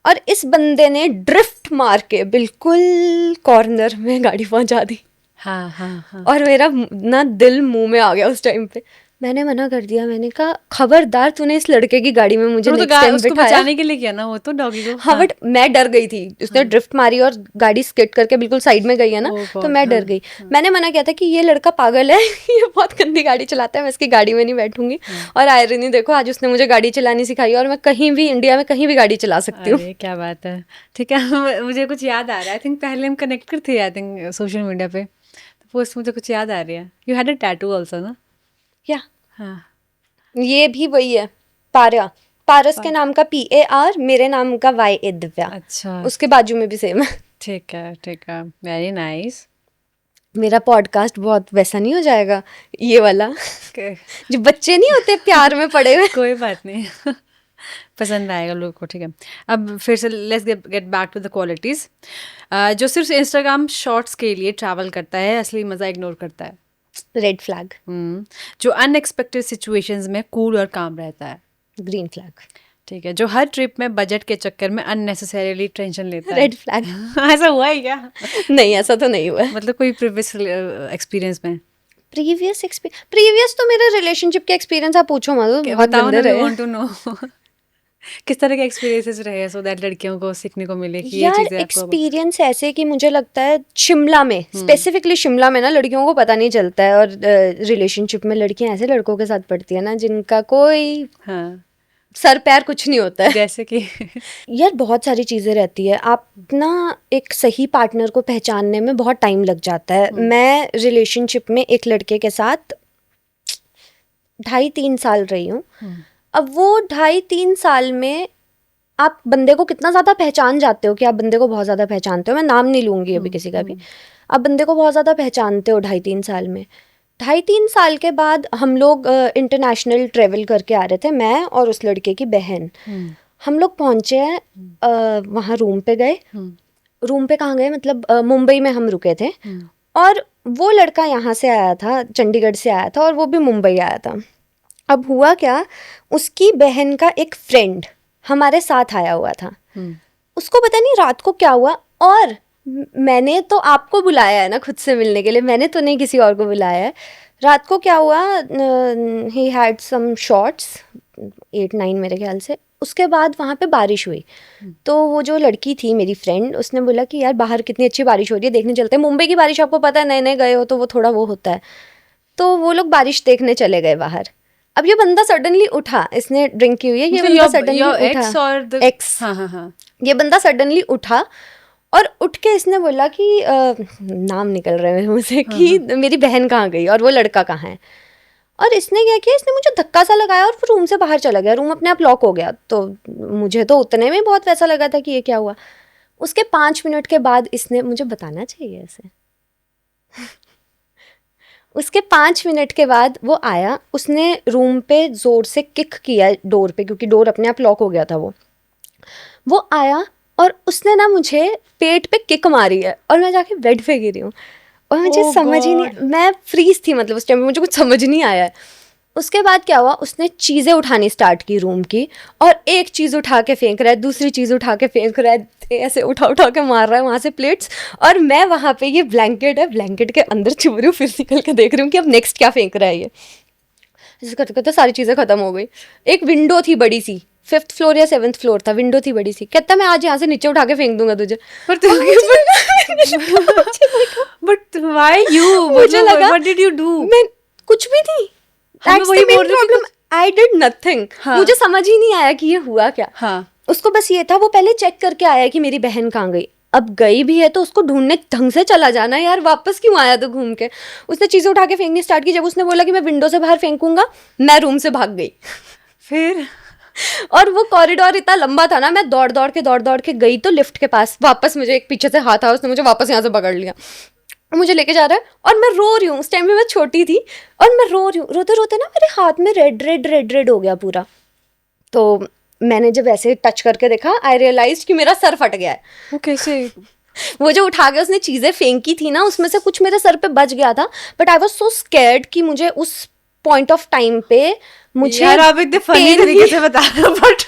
और इस बंदे ने ड्रिफ्ट मार के बिल्कुल कॉर्नर में गाड़ी पहुंचा दी। हाँ। और मेरा ना दिल मुंह में आ गया उस टाइम पे। मैंने मना कर दिया, मैंने कहा खबरदार तूने इस लड़के की गाड़ी में मुझे नेक्स्ट टाइम उसको बिठाया। बचाने के लिए किया ना वो तो डॉगी को। हाँ बट मैं डर गई थी। उसने ड्रिफ्ट मारी और गाड़ी स्किड करके बिल्कुल साइड में गई है ना, तो मैं डर गई। मैंने मना किया था कि ये लड़का पागल है, ये बहुत गंदी गाड़ी चलाता है, मैं इसकी गाड़ी में नहीं बैठूंगी। और आयरनी देखो, आज उसने मुझे गाड़ी चलानी सिखाई और मैं कहीं भी इंडिया में कहीं भी गाड़ी चला सकती हूँ। अरे क्या बात है। ठीक है, मुझे कुछ याद आ रहा है। आई थिंक पहले हम कनेक्ट कर थे, आई थिंक सोशल मीडिया पे, तो पोस्ट मुझे कुछ याद आ रही है। You had a tattoo also ना? या हाँ, ये भी वही है, पारा। पारस के नाम का PAR, मेरे नाम का YA दिव्या। अच्छा, उसके बाजू में भी सेम है। ठीक है, वेरी नाइस। मेरा पॉडकास्ट बहुत वैसा नहीं हो जाएगा ये वाला, जो बच्चे नहीं होते प्यार में पड़े हुए। कोई बात नहीं, पसंद आएगा लोगों को। ठीक है, अब फिर से let's get back to the qualities. जो सिर्फ इंस्टाग्राम शॉर्ट्स के लिए ट्रैवल करता है, असली मज़ा इग्नोर करता है। रेड फ्लैग, जो अनएक्सपेक्टेड सिचुएशंस में कूल और काम रहता है। ग्रीन फ्लैग, ठीक है। जो हर ट्रिप में बजट के चक्कर में अननेसेसरीली टेंशन लेता है। Red flag. ऐसा हुआ है क्या? नहीं, ऐसा तो नहीं हुआ है। मतलब कोई प्रीवियस एक्सपीरियंस में? प्रीवियस तो मेरे रिलेशनशिप के एक्सपीरियंस आप पूछो मत, बहुत बताओ गंदे ना, वी रहे। Want to know. किस तरह के एक्सपीरियंसेस रहे सो दैट लड़कियों को सीखने को मिले कि ये यार चीजें आपको। एक्सपीरियंस ऐसे कि मुझे लगता है शिमला में, स्पेसिफिकली शिमला में ना, लड़कियों को पता नहीं चलता है, और रिलेशनशिप में लड़कियां ऐसे लड़कों के साथ पड़ती है ना जिनका कोई हाँ, सर पैर कुछ नहीं होता है। जैसे कि यार बहुत सारी चीज़ें रहती है, आप ना एक सही पार्टनर को पहचानने में बहुत टाइम लग जाता है। मैं रिलेशनशिप में एक लड़के के साथ 2.5-3 साल रही हूँ। अब वो 2.5-3 साल में आप बंदे को कितना ज़्यादा पहचान जाते हो कि आप बंदे को बहुत ज़्यादा पहचानते हो। मैं नाम नहीं लूँगी अभी किसी का भी। आप बंदे को बहुत ज़्यादा पहचानते हो 2.5-3 साल में। 2.5-3 साल के बाद हम लोग इंटरनेशनल ट्रेवल करके आ रहे थे, मैं और उस लड़के की बहन। हम लोग पहुँचे हैं, वहाँ रूम पे गए। रूम पे कहाँ गए, मतलब मुंबई में हम रुके थे, और वो लड़का यहाँ से आया था, चंडीगढ़ से आया था, और वो भी मुंबई आया था। अब हुआ क्या, उसकी बहन का एक फ्रेंड हमारे साथ आया हुआ था। उसको पता नहीं रात को क्या हुआ, और मैंने तो आपको बुलाया है ना खुद से मिलने के लिए, मैंने तो नहीं किसी और को बुलाया है। रात को क्या हुआ, ही हैड सम शॉट्स, 8-9 मेरे ख्याल से। उसके बाद वहाँ पे बारिश हुई, तो वो जो लड़की थी मेरी फ्रेंड, उसने बोला कि यार बाहर कितनी अच्छी बारिश हो रही है, देखने चलते हैं। मुंबई की बारिश आपको पता है, नए नए गए हो तो वो थोड़ा वो होता है। तो वो लोग बारिश देखने चले गए बाहर। अब ये बंदा सडनली उठा, इसने ड्रिंक की हुई है, ये बंदा सडनली उठा, एक्स, हाँ, ये बंदा सडनली उठा और उठ के इसने बोला कि नाम निकल रहे हैं मुझसे कि मेरी बहन कहाँ गई और वो लड़का कहाँ है। और इसने क्या किया, इसने मुझे धक्का सा लगाया और फिर रूम से बाहर चला गया। रूम अपने आप लॉक हो गया, तो मुझे तो उतने में बहुत वैसा लगा था कि ये क्या हुआ। उसके 5 मिनट के बाद इसने, मुझे बताना चाहिए ऐसे उसके 5 मिनट के बाद वो आया, उसने रूम पे ज़ोर से किक किया डोर पे, क्योंकि डोर अपने आप लॉक हो गया था। वो आया और उसने ना मुझे पेट पे किक मारी है, और मैं जाके बेड पे गिरी हूँ, और मुझे समझ ही नहीं, मैं फ्रीज थी, मतलब उस टाइम पे मुझे कुछ समझ नहीं आया है। उसके बाद क्या हुआ, उसने चीज़ें उठानी स्टार्ट की रूम की, और एक चीज़ उठा के फेंक रहा है, दूसरी चीज़ उठा के फेंक रहा है, ऐसे उठा उठा के मार रहा है वहाँ से प्लेट्स। और मैं वहाँ पे, ये ब्लैंकेट है, ब्लैंकेट के अंदर छुप रही हूँ, फिर निकल के देख रही हूँ कि अब नेक्स्ट क्या फेंक रहा है ये। ऐसे करते करते सारी चीज़ें ख़त्म हो गई। एक विंडो थी बड़ी सी, 5th फ्लोर या 7th फ्लोर था, विंडो थी बड़ी सी। कहता मैं आज यहाँ से नीचे उठा के फेंक दूंगा तुझे। पर बट व्हाई यू, मुझे लगा व्हाट डिड यू डू? मैं कुछ भी नहीं, हमें वही बोल रही थी प्रॉब्लम, आई डिड नथिंग। मुझे समझ ही नहीं आया कि ये हुआ क्या। हाँ, उसको बस ये था, वो पहले चेक करके आया कि मेरी बहन कहाँ गई। अब गई भी है तो उसको ढूंढने ढंग से चला जाना यार, वापस क्यों आया तो घूम के। उसने चीज़ें उठा के फेंकनी स्टार्ट की। जब उसने बोला कि मैं विंडो से बाहर फेंकूंगा, मैं रूम से भाग गई। फिर और वो कॉरिडोर इतना लंबा था ना, मैं दौड़ दौड़ के गई तो लिफ्ट के पास, वापस मुझे एक पीछे से हाथ आया, उसने मुझे वापस यहाँ से पकड़ लिया, मुझे लेके जा रहा है, और मैं रो रही हूँ। उस टाइम में मैं छोटी थी और मैं रो रही हूँ, रोते रोते ना मेरे हाथ में रेड हो गया पूरा। तो मैंने जब ऐसे टच करके देखा, आई रियलाइज कि मेरा सर फट गया है। वो कैसे? वो जो उठा के उसने चीज़ें फेंकी थी ना, उसमें से कुछ मेरे सर पे बच गया था, but I was so scared कि मुझे उस पॉइंट ऑफ टाइम पे मुझे यार आप इतने फनी तरीके से बता रहे हो, बट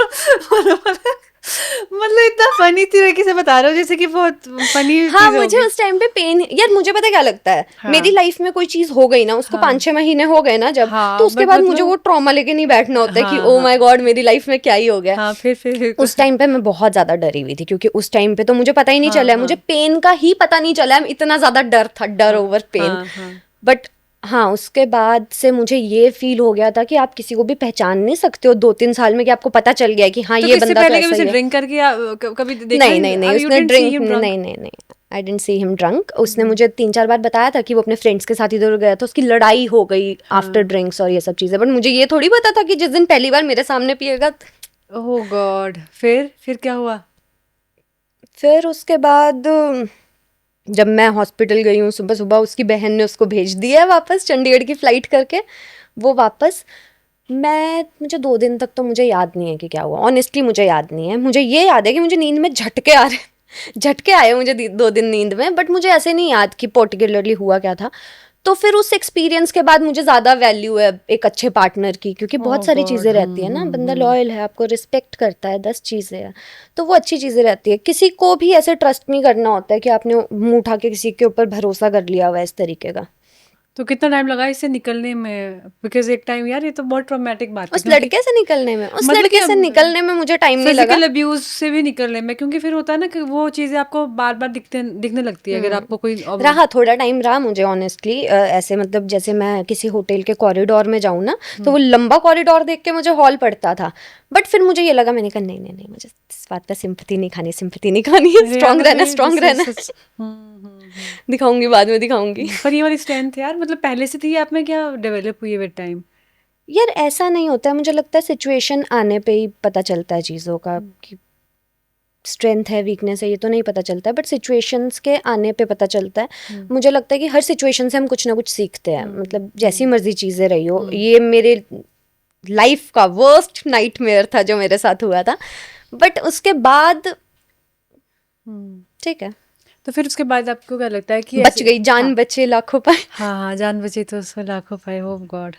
मतलब इतना फनी तरीके से बता रहे हो जैसे कि बहुत फनी। हाँ, मुझे उस टाइम पे पेन, यार मुझे पता क्या लगता है, हाँ, मेरी लाइफ में कोई चीज हो गई ना, उसको 5-6 महीने हो गए ना जब, हाँ, तो उसके बाद मुझे वो ट्रॉमा लेके नहीं बैठना होता है कि ओ माय गॉड मेरी लाइफ में क्या ही हो गया। हाँ, फिर उस टाइम पे मैं बहुत ज्यादा डरी हुई थी, क्योंकि उस टाइम पे तो मुझे पता ही नहीं चला है, मुझे पेन का ही पता नहीं चला है, इतना ज्यादा डर था, डर ओवर पेन। बट हाँ, उसके बाद से मुझे ये फील हो गया था कि आप किसी को भी पहचान नहीं सकते हो 2-3 साल में, कि आपको पता चल गया कि हाँ, तो ये बंदा पहले तो कभी ऐसा ही है। ड्रिंक करके कभी देखा? नहीं, उसने ड्रिंक नहीं, I didn't see him drunk. उसने मुझे 3-4 बार बताया था कि वो अपने फ्रेंड्स के साथ इधर गया था, उसकी लड़ाई हो गई आफ्टर ड्रिंक्स और ये सब चीजें, बट मुझे ये थोड़ी पता था कि जिस दिन पहली बार मेरे सामने पिएगा। ओह गॉड, फिर क्या हुआ? फिर उसके बाद जब मैं हॉस्पिटल गई हूँ, सुबह सुबह उसकी बहन ने उसको भेज दिया है वापस, चंडीगढ़ की फ्लाइट करके वो वापस। मुझे 2 दिन तक तो मुझे याद नहीं है कि क्या हुआ, ऑनेस्टली मुझे याद नहीं है। मुझे ये याद है कि मुझे नींद में झटके आ रहे झटके आए मुझे 2 दिन नींद में, बट मुझे ऐसे नहीं याद कि पर्टिकुलरली हुआ क्या था। तो फिर उस एक्सपीरियंस के बाद मुझे ज़्यादा वैल्यू है एक अच्छे पार्टनर की, क्योंकि बहुत Oh सारी God, चीज़ें रहती है ना, बंदा लॉयल है, आपको रिस्पेक्ट करता है, 10 चीज़ें हैं, तो वो अच्छी चीज़ें रहती है। किसी को भी ऐसे ट्रस्ट नहीं करना होता है कि आपने मुंह उठा के किसी के ऊपर भरोसा कर लिया हुआ है इस तरीके का। तो कितना टाइम लगा इससे निकलने में? बिकॉज एक टाइम यार ये तो बहुत ट्रॉमेटिक बात है, उस क्योंकि लड़के से निकलने में, उस मतलब लड़के कि से निकलने में मुझे टाइम नहीं लगा। फिजिकल अब्यूज से भी निकलने में, क्योंकि फिर होता है ना कि वो चीजें आपको बार बार दिखने लगती है अगर आपको कोई रहा थोड़ा टाइम रहा मुझे ऑनेस्टली, ऐसे मतलब जैसे मैं किसी होटल के कॉरिडोर में जाऊँ ना, तो वो लंबा कॉरिडोर देख के मुझे हॉल पड़ता था, बट फिर मुझे ये लगा, मैंने कहा नहीं नहीं नहीं, मुझे इस बात पे सिंपैथी नहीं खानी, सिंपैथी नहीं खानी है, अरे यार, स्ट्रांग रहना, स्ट्रांग रहना। हम्म। दिखाऊंगी बाद में, दिखाऊंगी। पर ये वाली स्ट्रेंथ यार मतलब पहले से थी आप में, क्या डेवलप हुई है विद टाइम? यार ऐसा नहीं होता है, मुझे लगता है सिचुएशन आने पे ही पता चलता है चीज़ों का, कि स्ट्रेंथ है वीकनेस है ये तो नहीं पता चलता है, बट सिचुएशंस के आने पे पता चलता है। मुझे लगता है कि हर सिचुएशन से हम कुछ ना कुछ सीखते हैं, मतलब जैसी मर्जी चीज़ें रही हो। ये मेरे लाइफ का वर्स्ट नाइटमेयर था जो मेरे साथ हुआ था, बट उसके बाद ठीक है, तो फिर उसके बाद आपको क्या लगता है कि बच गई जान, बचे लाखों पाए। हाँ हाँ, जान बची तो उसमें लाखों पाए, हो गॉड।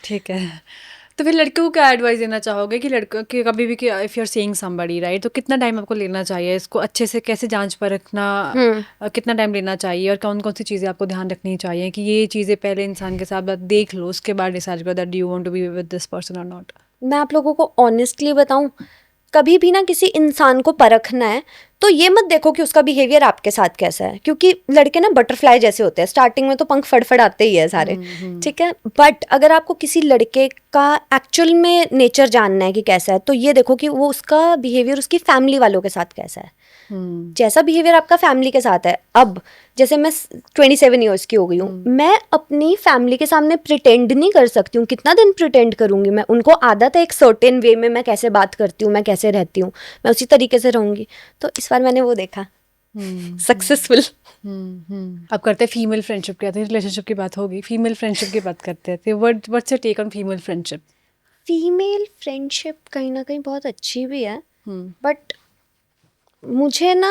ठीक है, तो फिर लड़कियों को क्या एडवाइस देना चाहोगे कि लड़कों के कभी भी कि if you are seeing somebody right, तो कितना टाइम आपको लेना चाहिए इसको अच्छे से, कैसे जांच परखना, कितना टाइम लेना चाहिए, और कौन कौन सी चीज़ें आपको ध्यान रखनी चाहिए कि ये चीज़ें पहले इंसान के साथ देख लो, उसके बाद डिसाइड करो that you want to be with this person और नॉट? मैं आप लोगों को ऑनेस्टली बताऊं, कभी भी ना किसी इंसान को परखना है तो ये मत देखो कि उसका बिहेवियर आपके साथ कैसा है, क्योंकि लड़के ना बटरफ्लाई जैसे होते हैं, स्टार्टिंग में तो पंख फड़फड़ाते ही है सारे, ठीक है, बट अगर आपको किसी लड़के का एक्चुअल में नेचर जानना है कि कैसा है, तो ये देखो कि वो उसका बिहेवियर उसकी फैमिली वालों के साथ कैसा है। जैसा बिहेवियर आपका फैमिली के साथ है, अब जैसे मैं 27 ईयर्स की हो गई हूँ, मैं अपनी फैमिली के सामने प्रिटेंड नहीं कर सकती हूँ, कितना दिन प्रिटेंड करूंगी मैं, उनको आदत है एक सर्टेन वे में मैं कैसे बात करती हूँ, मैं कैसे रहती हूँ, मैं उसी तरीके से रहूंगी। तो इस बार मैंने वो देखा सक्सेसफुल। अब करते हैं फीमेल फ्रेंडशिप की, रिलेशनशिप की बात होगी, फीमेल फ्रेंडशिप की बात करते हैं। What's your take on female friendship? Female friendship कहीं ना कहीं बहुत अच्छी भी है, बट मुझे ना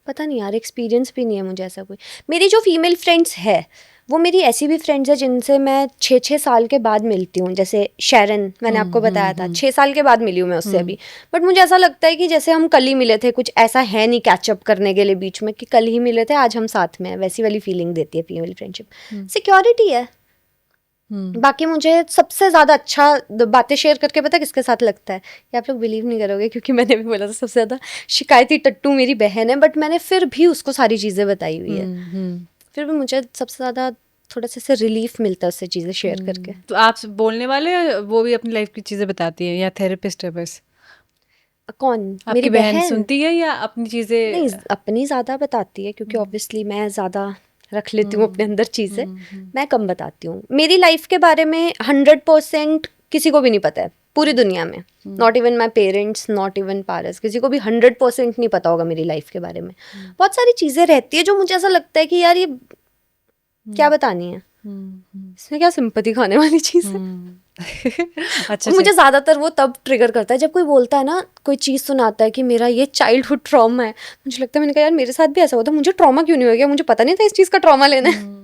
पता नहीं यार, एक्सपीरियंस भी नहीं है मुझे ऐसा कोई। मेरी जो फीमेल फ्रेंड्स है वो मेरी ऐसी भी फ्रेंड्स है जिनसे मैं 6-6 साल के बाद मिलती हूँ, जैसे शैरन मैंने आपको बताया था, 6 साल के बाद मिली हूँ मैं उससे अभी, बट मुझे ऐसा लगता है कि जैसे हम कल ही मिले थे, कुछ ऐसा है नहीं कैचअप करने के लिए बीच में कि कल ही मिले थे आज हम साथ में हैं, वैसी वाली फीलिंग देती है फीमेल फ्रेंडशिप। सिक्योरिटी है। बाकी मुझे सबसे ज़्यादा अच्छा बातें शेयर करके पता किसके साथ लगता है, ये आप लोग बिलीव नहीं करोगे क्योंकि मैंने भी बोला था सबसे ज़्यादा शिकायती टट्टू मेरी बहन है, बट मैंने फिर भी उसको सारी चीज़ें बताई हुई है, फिर भी मुझे सबसे ज़्यादा थोड़ा सा रिलीफ मिलता है उससे चीज़ें शेयर करके। तो आप बोलने वाले, वो भी अपनी लाइफ की चीज़ें बताती हैं या थेरेपिस्ट है बस? कौन? आपकी मेरी बहन बहन सुनती है या अपनी चीज़ें? नहीं, अपनी ज़्यादा बताती है क्योंकि ऑब्वियसली मैं ज़्यादा रख लेती हूँ अपने अंदर चीज़ें, मैं कम बताती हूँ। मेरी लाइफ के बारे में 100% किसी को भी नहीं पता है पूरी दुनिया में, not even my parents, not even Paras, किसी को भी 100% नहीं पता होगा मेरी लाइफ के बारे में। बहुत सारी चीज़ें रहती है जो मुझे ऐसा लगता है कि यार ये क्या बतानी है, इसमें क्या सिंपैथी खाने वाली चीज़ है। अच्छा, मुझे ज़्यादातर वो तब ट्रिगर करता है जब कोई बोलता है ना, कोई चीज़ सुनाता है कि मेरा ये चाइल्डहुड ट्रॉमा है, मुझे लगता है, मैंने कहा यार मेरे साथ भी ऐसा हुआ था, मुझे ट्रॉमा क्यों नहीं हो गया, मुझे पता नहीं था इस चीज़ का ट्रॉमा लेना है।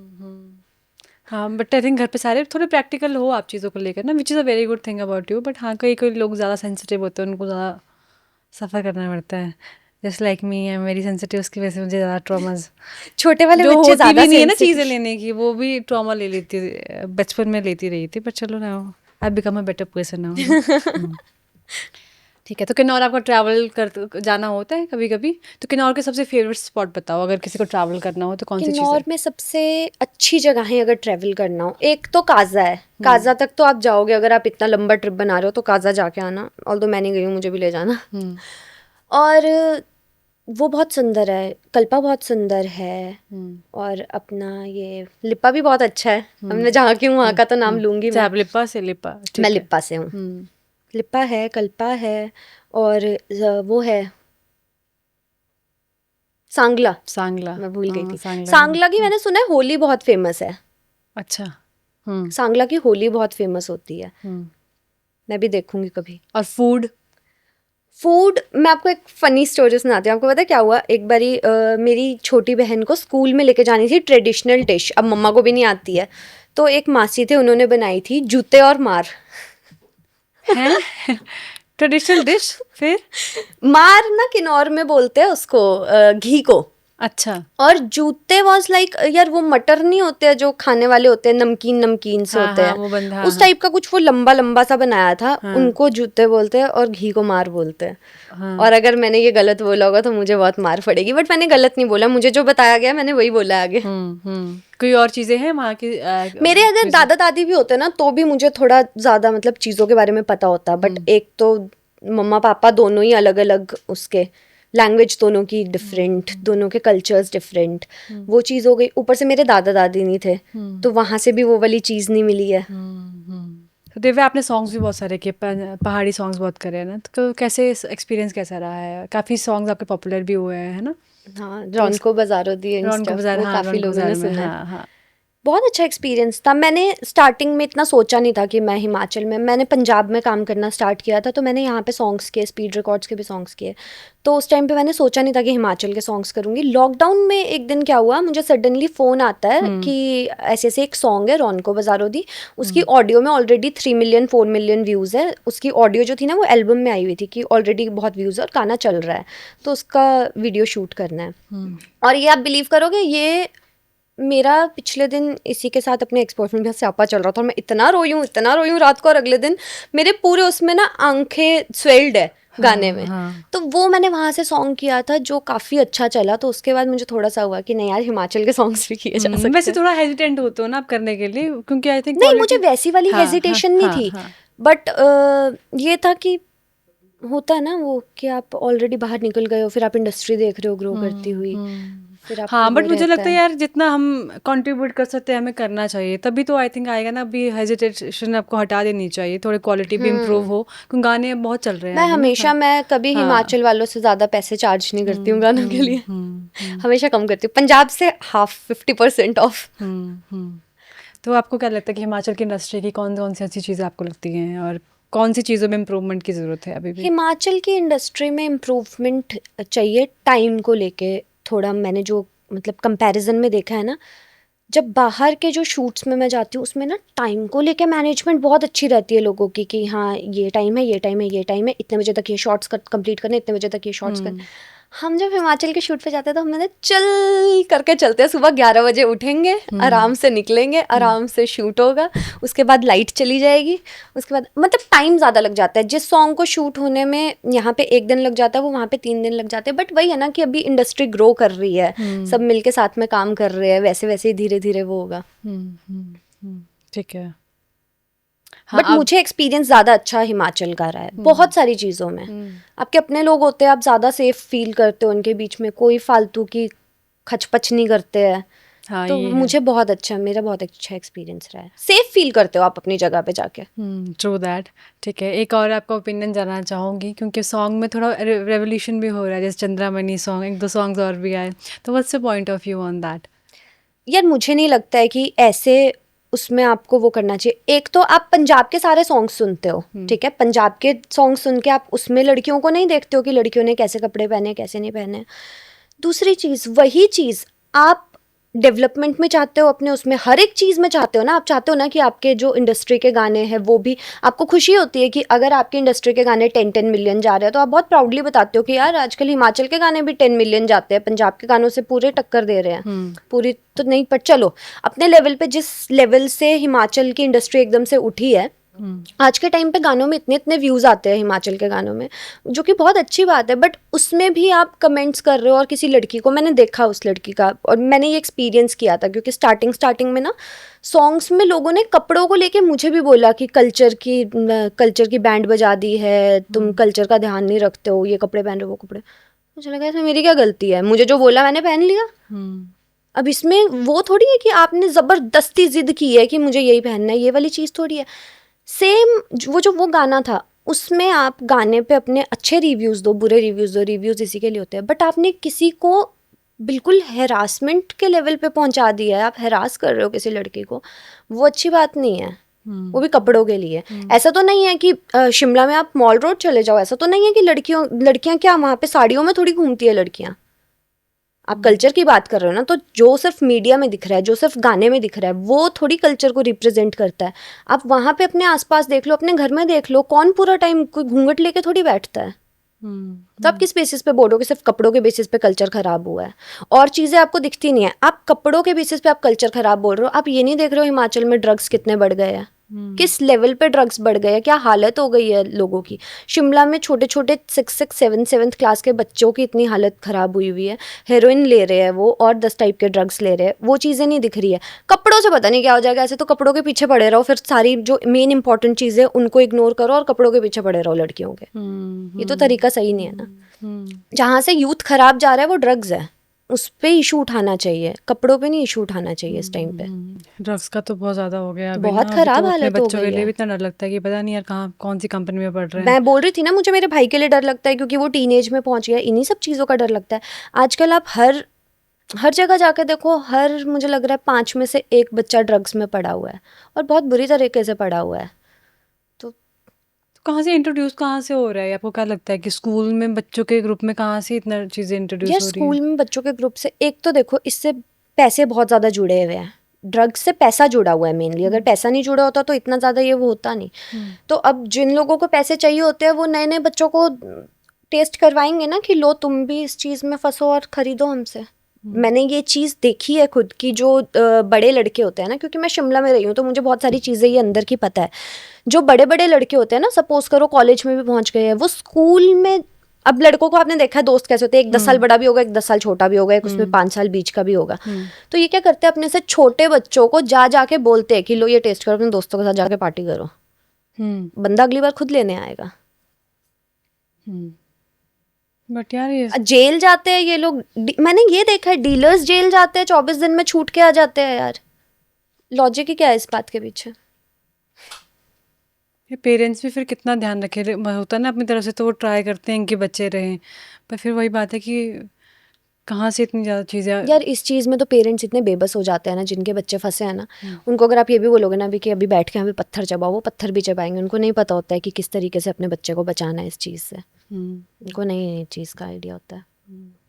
हाँ, बट आई थिंक घर पे सारे थोड़े प्रैक्टिकल हो आप चीज़ों को लेकर ना, which is a very good thing about you. But हाँ, कोई कोई लोग ज़्यादा सेंसिटिव होते हैं, उनको ज़्यादा सफ़र करना पड़ता है। Just like me, I am very sensitive, उसकी वजह से मुझे ज़्यादा ट्रॉमाज छोटे वाले जो बच्चे होती ज़्यादा भी नहीं है ना sensitive। चीज़ें लेने की, वो भी ट्रॉमा ले लेती बचपन में लेती रही थी। बट चलो ना, I become a better person now. ठीक है, तो किन्नौर आपका ट्रैवल कर जाना होता है कभी कभी? तो किन्नौर के सबसे फेवरेट स्पॉट बताओ, अगर किसी को ट्रैवल करना हो तो कौन सी चीज़ है? किन्नौर में सबसे अच्छी जगह है अगर ट्रैवल करना हो, एक तो काजा है, काजा तक तो आप जाओगे अगर आप इतना लंबा ट्रिप बना रहे हो, तो काजा जाके आना, ऑल्दो मैं नहीं गई हूँ, मुझे भी ले जाना। और वो बहुत सुंदर है, कल्पा बहुत सुंदर है, और अपना ये लिप्पा भी बहुत अच्छा है। अब मैं जहाँ की हूँ वहाँ का तो नाम लूंगी मैं। आप लिप्पा से? लिप्पा, ठीक मैं है। लिप्पा से हूँ। लिप्पा है, कल्पा है, और वो है सांगला, सांगला, मैं भूल गई हाँ, थी। सांगला। सांगला की मैंने सुना है होली बहुत फेमस है। अच्छा। सांगला की होली बहुत फेमस होती है, मैं भी देखूंगी कभी। और फूड? फूड, मैं आपको एक फ़नी स्टोरी सुनाती हूँ। आपको पता है क्या हुआ? एक बारी मेरी छोटी बहन को स्कूल में लेके जानी थी ट्रेडिशनल डिश, अब मम्मा को भी नहीं आती है, तो एक मासी थे, उन्होंने बनाई थी जूते और मार। हैं? ट्रेडिशनल डिश फिर? मार ना किन्नौर में बोलते हैं उसको, घी को। अच्छा। और जूते वाज लाइक, यार वो मटर नहीं होते हैं जो खाने वाले होते हैं, नमकीन नमकीन से हाँ होते हाँ हैं, वो बंद, हाँ उस हाँ टाइप का कुछ वो लंबा लंबा सा बनाया था, हाँ उनको जूते बोलते हैं और घी को मार बोलते हैं। हाँ। और अगर मैंने ये गलत बोला होगा तो मुझे बहुत मार पड़ेगी, बट मैंने गलत नहीं बोला, मुझे जो बताया गया मैंने वही बोला आगे। कोई और चीजें हैं वहाँ की? मेरे अगर दादा दादी भी होते ना तो भी मुझे थोड़ा ज्यादा मतलब चीजों के बारे में पता होता, बट एक तो मम्मा पापा दोनों ही अलग अलग, उसके लैंग्वेज दोनों की डिफरेंट, दोनों के कल्चर्स डिफरेंट, वो चीज़ हो गई। ऊपर से मेरे दादा दादी नहीं थे, तो वहाँ से भी वो वाली चीज़ नहीं मिली है। तो दिव्या, आपने सॉन्ग्स भी बहुत सारे किए, पहाड़ी सॉन्ग्स बहुत करे हैं ना, तो कैसे एक्सपीरियंस कैसा रहा है? काफ़ी सॉन्ग्स आपके पॉपुलर भी हुए हैं, है ना? हाँ, रौनको बाजारो दी एंड रौनक स्टफ, बाजार, वो हाँ काफ़ी रौनक लोगों ने बाजार में, सुना है। हाँ हाँ। बहुत अच्छा एक्सपीरियंस था। मैंने स्टार्टिंग में इतना सोचा नहीं था कि मैं हिमाचल में, मैंने पंजाब में काम करना स्टार्ट किया था, तो मैंने यहाँ पे सॉन्ग्स किए, स्पीड रिकॉर्ड्स के भी सॉन्ग्स किए, तो उस टाइम पे मैंने सोचा नहीं था कि हिमाचल के सॉन्ग्स करूँगी। लॉकडाउन में एक दिन क्या हुआ, मुझे सडनली फ़ोन आता है कि ऐसे ऐसे एक सॉन्ग है रौनको बाजारो दी, उसकी ऑडियो में ऑलरेडी 3 मिलियन 4 मिलियन व्यूज़ है। उसकी ऑडियो जो थी ना वो एल्बम में आई हुई थी कि ऑलरेडी बहुत व्यूज़ है और गाना चल रहा है, तो उसका वीडियो शूट करना है। और ये आप बिलीव करोगे, ये मेरा पिछले दिन इसी के साथ अपने एक्स बॉयफ्रेंड के साथ स्यापा चल रहा था और मैं इतना रोई हूँ रात को, और अगले दिन मेरे पूरे उसमें ना आंखें स्वेल्ड है गाने में। तो वो मैंने वहाँ से सॉन्ग किया था जो काफ़ी अच्छा चला, तो उसके बाद मुझे थोड़ा सा हुआ कि नहीं यार, हिमाचल के सॉन्ग्स भी किए जा सकते वैसे हैं। थोड़ा हेजिटेंट होते हो ना आप करने के लिए, क्योंकि आई थिंक नहीं, मुझे वैसी वाली हेजिटेशन नहीं थी, बट ये था कि होता है ना वो कि आप ऑलरेडी बाहर निकल गए हो, फिर आप इंडस्ट्री देख रहे हो ग्रो करती हुई, फिर आपको हाँ, वो बट मुझे रहता लगता है यार जितना हम कंट्रीब्यूट कर सकते हैं हमें करना चाहिए, तभी तो आई थिंक आएगा ना। अभी हेजिटेशन आपको हटा देनी चाहिए, थोड़ी क्वालिटी भी इम्प्रूव हो, क्योंकि गाने बहुत चल रहे हैं मैं अभी ना। हमेशा, मैं कभी हाँ हिमाचल वालों से ज़्यादा पैसे चार्ज नहीं करती हूँ गानों के लिए, हम्म हमेशा कम करती हूँ, पंजाब से हाफ 50% ऑफ। तो आपको क्या लगता है कि हिमाचल की इंडस्ट्री की कौन कौन सी अच्छी चीज़ें आपको लगती हैं, और कौन सी चीज़ों में इम्प्रूवमेंट की ज़रूरत है अभी भी? हिमाचल की इंडस्ट्री में इम्प्रूवमेंट चाहिए टाइम को लेके थोड़ा। मैंने जो मतलब कंपैरिजन में देखा है ना, जब बाहर के जो शूट्स में मैं जाती हूँ उसमें ना टाइम को लेके मैनेजमेंट बहुत अच्छी रहती है लोगों की, कि हाँ ये टाइम है, ये टाइम है, ये टाइम है, इतने बजे तक ये शॉट्स कंप्लीट करने, इतने बजे तक ये शॉट्स करने। हम जब हिमाचल के शूट पे जाते हैं तो हमने चल करके चलते हैं, सुबह 11 बजे उठेंगे, आराम से निकलेंगे, आराम से शूट होगा, उसके बाद लाइट चली जाएगी, उसके बाद मतलब टाइम ज़्यादा लग जाता है। जिस सॉन्ग को शूट होने में यहाँ पे 1 दिन लग जाता है वो वहाँ पे 3 दिन लग जाते हैं, बट वही है ना कि अभी इंडस्ट्री ग्रो कर रही है, सब मिलके साथ में काम कर रहे हैं, वैसे वैसे ही धीरे धीरे वो होगा। ठीक है। बट मुझे एक्सपीरियंस ज़्यादा अच्छा हिमाचल का रहा है बहुत सारी चीज़ों में। आपके अपने लोग होते हैं, आप ज़्यादा सेफ फील करते हो उनके बीच में, कोई फालतू की खचपच नहीं करते हैं। हाँ, तो मुझे बहुत अच्छा, मेरा बहुत अच्छा एक्सपीरियंस रहा है, सेफ फील करते हो आप अपनी जगह पे जाके। True that. ठीक है, एक और आपका ओपिनियन जानना चाहूँगी, क्योंकि सॉन्ग में थोड़ा रेवोल्यूशन भी हो रहा है, जैसे चंद्रामणि सॉन्ग, 1-2 सॉन्ग्स और भी आए, तो what's your point of view on that? यार मुझे नहीं लगता है कि ऐसे उसमें आपको वो करना चाहिए। एक तो आप पंजाब के सारे सॉन्ग सुनते हो, ठीक है, पंजाब के सॉन्ग सुन के आप उसमें लड़कियों को नहीं देखते हो कि लड़कियों ने कैसे कपड़े पहने, कैसे नहीं पहने। दूसरी चीज़, वही चीज़ आप डेवलपमेंट में चाहते हो अपने, उसमें हर एक चीज़ में चाहते हो ना, आप चाहते हो ना कि आपके जो इंडस्ट्री के गाने हैं वो भी, आपको खुशी होती है कि अगर आपके इंडस्ट्री के गाने 10-10 मिलियन जा रहे हैं तो आप बहुत प्राउडली बताते हो कि यार आजकल हिमाचल के गाने भी 10 मिलियन जाते हैं, पंजाब के गानों से पूरे टक्कर दे रहे हैं। पूरी तो नहीं, पर चलो अपने लेवल पे, जिस लेवल से हिमाचल की इंडस्ट्री एकदम से उठी है, आज के टाइम पे गानों में इतने इतने व्यूज़ आते हैं हिमाचल के गानों में, जो कि बहुत अच्छी बात है। बट उसमें भी आप कमेंट्स कर रहे हो, और किसी लड़की को, मैंने देखा उस लड़की का, और मैंने ये एक्सपीरियंस किया था, क्योंकि स्टार्टिंग में ना सॉन्ग्स में लोगों ने कपड़ों को लेके मुझे भी बोला कि कल्चर की बैंड बजा दी है, तुम कल्चर का ध्यान नहीं रखते हो, ये कपड़े पहन रहे हो, वो कपड़े। मुझे लगा इसमें मेरी क्या गलती है, मुझे जो बोला मैंने पहन लिया। अब इसमें वो थोड़ी है कि आपने ज़बरदस्ती जिद की है कि मुझे यही पहनना है, ये वाली चीज़ थोड़ी है। सेम वो गाना था, उसमें आप गाने पे अपने अच्छे रिव्यूज़ दो, बुरे रिव्यूज़ दो, रिव्यूज़ इसी के लिए होते हैं, बट आपने किसी को बिल्कुल हैरासमेंट के लेवल पे पहुंचा दिया है, आप हैरास कर रहे हो किसी लड़की को, वो अच्छी बात नहीं है। वो भी कपड़ों के लिए। ऐसा तो नहीं है कि शिमला में आप मॉल रोड चले जाओ, ऐसा तो नहीं है कि लड़कियां क्या वहाँ पे साड़ियों में थोड़ी घूमती है लड़कियां। आप कल्चर की बात कर रहे हो ना, तो जो सिर्फ मीडिया में दिख रहा है, जो सिर्फ गाने में दिख रहा है, वो थोड़ी कल्चर को रिप्रेजेंट करता है। आप वहाँ पे अपने आसपास देख लो, अपने घर में देख लो, कौन पूरा टाइम कोई घूंघट लेके थोड़ी बैठता है। तो आप किस बेसिस पे बोल रहे हो कि सिर्फ कपड़ों के बेसिस पे कल्चर खराब हुआ है और चीज़ें आपको दिखती नहीं है? आप कपड़ों के बेसिस पे आप कल्चर खराब बोल रहे हो, आप ये नहीं देख रहे हो हिमाचल में ड्रग्स कितने बढ़ गए हैं, किस लेवल पे ड्रग्स बढ़ गए हैं, क्या हालत हो गई है लोगों की। शिमला में छोटे छोटे 6 7 क्लास के बच्चों की इतनी हालत खराब हुई है, हेरोइन ले रहे हैं वो और 10 टाइप के ड्रग्स ले रहे हैं, वो चीज़ें नहीं दिख रही है। कपड़ों से पता नहीं क्या हो जाएगा, ऐसे तो कपड़ों के पीछे पड़े रहो, फिर सारी जो मेन इंपॉर्टेंट चीज़ें उनको इग्नोर करो और कपड़ों के पीछे पड़े रहो लड़कियों के। ये तो तरीका सही नहीं है ना। जहाँ से यूथ खराब जा रहा है वो ड्रग्स है, उस पे इशू उठाना चाहिए, कपड़ों पे नहीं इशू उठाना चाहिए इस टाइम पे। ड्रग्स का तो बहुत ज़्यादा हो गया अभी बहुत ना, खराब अभी तो अपने हालत हो बच्चों के गई लिए है। भी इतना डर लगता है कि पता नहीं यार कहाँ कौन सी कंपनी में पढ़ रहे हैं। मैं बोल रही थी ना, मुझे मेरे भाई के लिए डर लगता है क्योंकि वो टीनेज में पहुंच गया, इन्हीं सब चीज़ों का डर लगता है। आजकल आप हर जगह जाकर देखो, मुझे लग रहा है 5 में से 1 बच्चा ड्रग्स में पड़ा हुआ है और बहुत बुरी तरीके से पड़ा हुआ है। तो कहाँ से इंट्रोड्यूस कहाँ से हो रहा है? आपको क्या लगता है कि स्कूल में बच्चों के ग्रुप में कहाँ से इतना चीज़ें इंट्रोड्यूस यार हो रही हैं? स्कूल में बच्चों के ग्रुप से, एक तो देखो इससे पैसे बहुत ज़्यादा जुड़े हुए हैं, ड्रग्स से पैसा जुड़ा हुआ है मेनली। अगर पैसा नहीं जुड़ा होता तो इतना ज़्यादा ये वो होता नहीं। तो अब जिन लोगों को पैसे चाहिए होते हैं वो नए नए बच्चों को टेस्ट करवाएंगे ना कि लो तुम भी इस चीज़ में फंसो और खरीदो हमसे। मैंने ये चीज़ देखी है खुद की, जो बड़े लड़के होते हैं ना, क्योंकि मैं शिमला में रही हूँ तो मुझे बहुत सारी चीज़ें ये अंदर की पता है। जो बड़े बड़े लड़के होते हैं ना, सपोज करो कॉलेज में भी पहुंच गए हैं, वो स्कूल में, अब लड़कों को आपने देखा है दोस्त कैसे होते हैं, एक 10 साल बड़ा भी होगा, एक 10 साल छोटा भी होगा, एक उसमें 5 साल बीच का भी होगा। तो ये क्या करते हैं, अपने से छोटे बच्चों को जाके बोलते हैं कि लो ये टेस्ट करो, अपने दोस्तों के साथ जाके पार्टी करो। बंदा अगली बार खुद लेने आएगा। बट यार ये जेल जाते हैं ये लोग, मैंने ये देखा है, डीलर्स जेल जाते हैं, 24 दिन में छूट के आ जाते हैं। यार लॉजिक ही क्या है इस बात के पीछे? पेरेंट्स भी फिर कितना ध्यान रखे, होता है ना अपनी तरफ से, तो वो ट्राई करते हैं कि बच्चे रहें, पर फिर वही बात है कि कहाँ से इतनी ज़्यादा चीज़ें। यार इस चीज़ में तो पेरेंट्स इतने बेबस हो जाते हैं ना, जिनके बच्चे फंसे हैं ना, उनको अगर आप ये भी बोलोगे ना अभी कि अभी बैठ के हमें पत्थर चबाओ, वो पत्थर भी चबाएंगे। उनको नहीं पता होता है कि किस तरीके से अपने बच्चे को बचाना है इस चीज़ से। उनको नहीं चीज़ का आइडिया होता है।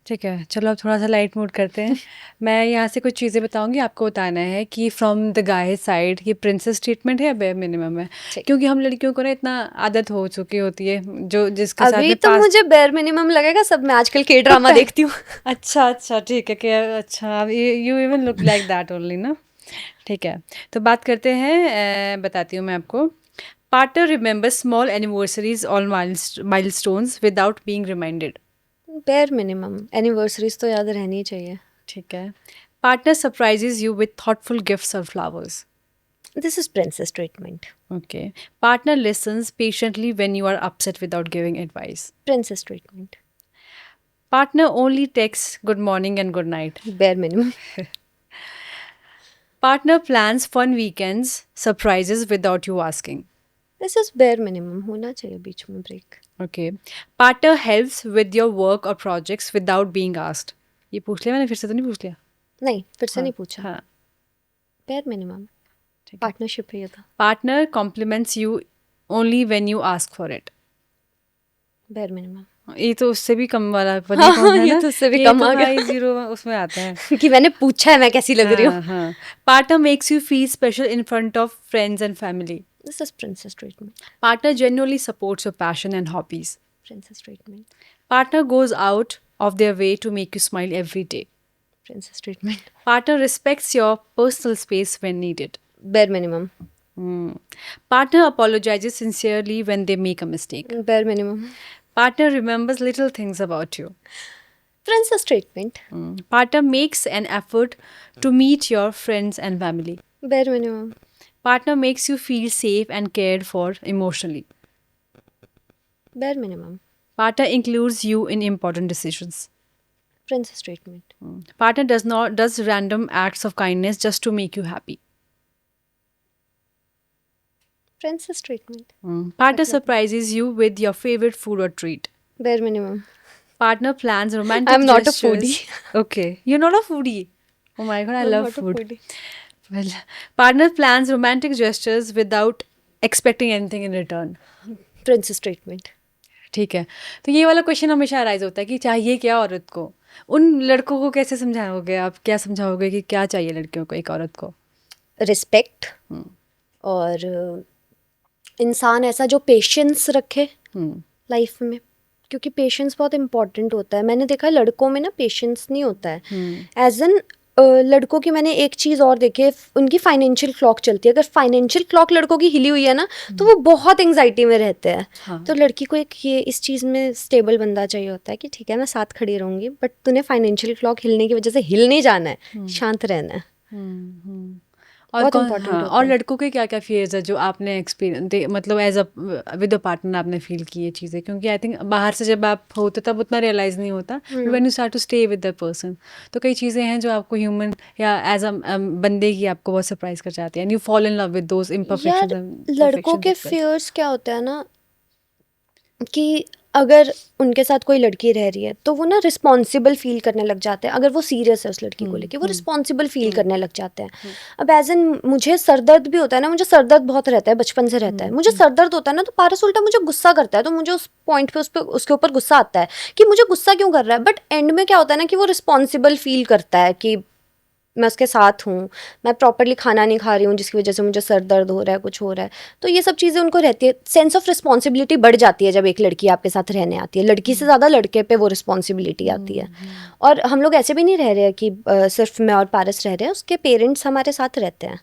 ठीक है, चलो अब थोड़ा सा लाइट मूड करते हैं। मैं यहाँ से कुछ चीज़ें बताऊंगी, आपको बताना है कि फ्रॉम द गाय साइड ये प्रिंसेस ट्रीटमेंट है या बेयर मिनिमम है, क्योंकि हम लड़कियों को ना इतना आदत हो चुकी होती है जो जिसके साथ अभी में तो मुझे बेयर मिनिमम लगेगा सब। मैं आजकल के ड्रामा देखती हूँ। अच्छा ठीक है, क्या अच्छा, you even look like that only ना। ठीक है, तो बात करते हैं, बताती हूँ मैं आपको। Partner remember small anniversaries all milestones without being reminded. Bare minimum anniversaries तो याद रहनी चाहिए। ठीक है। Partner surprises you with thoughtful gifts और flowers. This is princess treatment. Okay. Partner listens patiently when you are upset without giving advice. Princess treatment. Partner only texts good morning and good night. Bare minimum. Partner plans fun weekends, surprises without you asking. This is bare minimum. होना चाहिए बीच में break. Okay. Partner helps with your work or projects without being asked. ये पूछ लिया मैंने, फिर से तो नहीं पूछ लिया? नहीं, फिर से नहीं पूछा। हाँ. बेयर मिनिमम पार्टनरशिप है ये तो। Partner compliments you only when you ask for it. Bare minimum. ये तो उससे भी कम वाला पता हाँ, नहीं कौन है ये ना? तो उससे भी ये कम तो आ गया। भाई जीरो उसमें आता है कि मैंने पूछा है मैं कैसी लग रही हूँ। हाँ. Partner makes you feel special in front of friends and family. This is princess treatment. Partner genuinely supports your passion and hobbies. Princess treatment. Partner goes out of their way to make you smile every day. Princess treatment. Partner respects your personal space when needed. Bare minimum. Partner apologizes sincerely when they make a mistake. Bare minimum. Partner remembers little things about you. Princess treatment. Partner makes an effort to meet your friends and family. Bare minimum. Partner makes you feel safe and cared for emotionally. Bare minimum. Partner includes you in important decisions. Princess treatment. Partner does random acts of kindness just to make you happy. Princess treatment. Partner surprises you with your favorite food or treat. Bare minimum. Partner plans romantic I'm not a gestures. foodie. Okay, you're not a foodie. Oh my god, I love food. Well, partner plans romantic gestures without expecting anything in return. Princess treatment. ठीक है, तो ये वाला क्वेश्चन हमेशा अराइज होता है कि चाहिए क्या औरत को। उन लड़कों को कैसे समझाओगे आप, क्या समझाओगे कि क्या चाहिए लड़कियों को, एक औरत को? रिस्पेक्ट, और इंसान ऐसा जो पेशेंस रखे लाइफ में, क्योंकि पेशेंस बहुत इंपॉर्टेंट होता है। मैंने देखा है लड़कों में ना पेशेंस नहीं होता है। एज एन लड़कों की मैंने एक चीज़ और देखी है, उनकी फाइनेंशियल क्लॉक चलती है। अगर फाइनेंशियल क्लॉक लड़कों की हिली हुई है ना तो वो बहुत एंग्जाइटी में रहते हैं। हाँ। तो लड़की को एक ये इस चीज़ में स्टेबल बंदा चाहिए होता है कि ठीक है मैं साथ खड़ी रहूँगी, बट तूने फाइनेंशियल क्लॉक हिलने की वजह से हिल नहीं जाना है, शांत रहना है। और बहुत कौन, important हाँ, होता और है। लड़कों के क्या क्या फियर्स है जो आपने एक्सपीरियंस, मतलब as a with a partner आपने फील की ये चीज़ें? क्योंकि आई थिंक बाहर से जब आप होते तब उतना रियलाइज़ नहीं होता, but when you start to stay with the person तो कई चीज़ें हैं जो आपको ह्यूमन या एज अ बंदे की आपको बहुत सरप्राइज कर जाती है, and you fall in love with those यार इम्परफेक्शंस। लड़कों के फियर्स क्या होता है ना कि अगर उनके साथ कोई लड़की रह रही है तो वो ना रिस्पॉन्सिबल फील करने लग जाते हैं। अगर वो सीरियस है उस लड़की को लेके, वो रिस्पॉन्सिबल फील करने लग जाते हैं। अब एज एन मुझे सरदर्द भी होता है ना, मुझे सरदर्द बहुत रहता है, बचपन से रहता है। मुझे सरदर्द होता है ना तो पारस उल्टा मुझे गुस्सा करता है, तो मुझे उस पॉइंट पे उसके ऊपर गुस्सा आता है कि मुझे गुस्सा क्यों कर रहा है। बट एंड में क्या होता है ना कि वो रिस्पॉन्सिबल फील करता है कि मैं उसके साथ हूँ, मैं प्रॉपरली खाना नहीं खा रही हूँ जिसकी वजह से मुझे सर दर्द हो रहा है, कुछ हो रहा है। तो ये सब चीज़ें उनको रहती है। सेंस ऑफ रिस्पॉन्सिबिलिटी बढ़ जाती है जब एक लड़की आपके साथ रहने आती है। लड़की से ज़्यादा लड़के पे वो रिस्पॉन्सिबिलिटी आती है। और हम लोग ऐसे भी नहीं रह रहे हैं कि सिर्फ मैं और पारस रह रहे हैं, उसके पेरेंट्स हमारे साथ रहते हैं।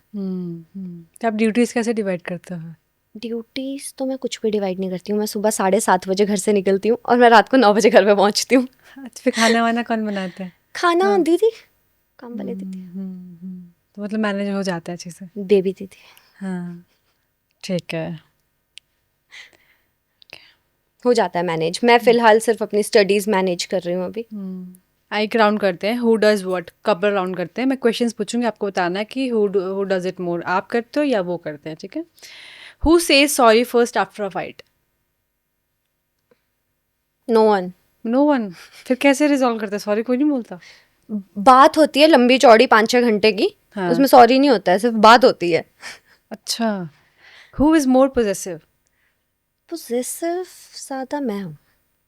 तो आप ड्यूटीज़ कैसे डिवाइड करते हो? ड्यूटीज़ तो मैं कुछ भी डिवाइड नहीं करती हूँ। मैं सुबह 7:30 बजे घर से निकलती हूँ और मैं रात को 9 बजे घर पे पहुँचती हूँ। अच्छा, फिर खाना वाना कौन बनाता है? खाना दीदी, काम वाले दीदी, तो मतलब मैनेज हो जाता है चीज़ें? बेबी दीदी। हाँ, ठीक है। हो जाता है मैनेज। मैं फिलहाल सिर्फ अपनी स्टडीज़ मैनेज कर रही हूँ अभी। एक राउंड करते हैं, who does what, couple round करते हैं। मैं क्वेश्चंस पूछूंगी, आपको बताना है कि हु डज इट मोर, आप करते हो या वो करते हैं, ठीक है? Who says sorry first after a fight? No one. No one. फिर कैसे रिजॉल्व करते हैं? सॉरी कोई नहीं बोलता? बात होती है लंबी चौड़ी 5-6 घंटे की, हाँ। उसमें सॉरी नहीं होता है, सिर्फ बात होती है। अच्छा। Who is more possessive? Possessive ज़्यादा मैं हूँ।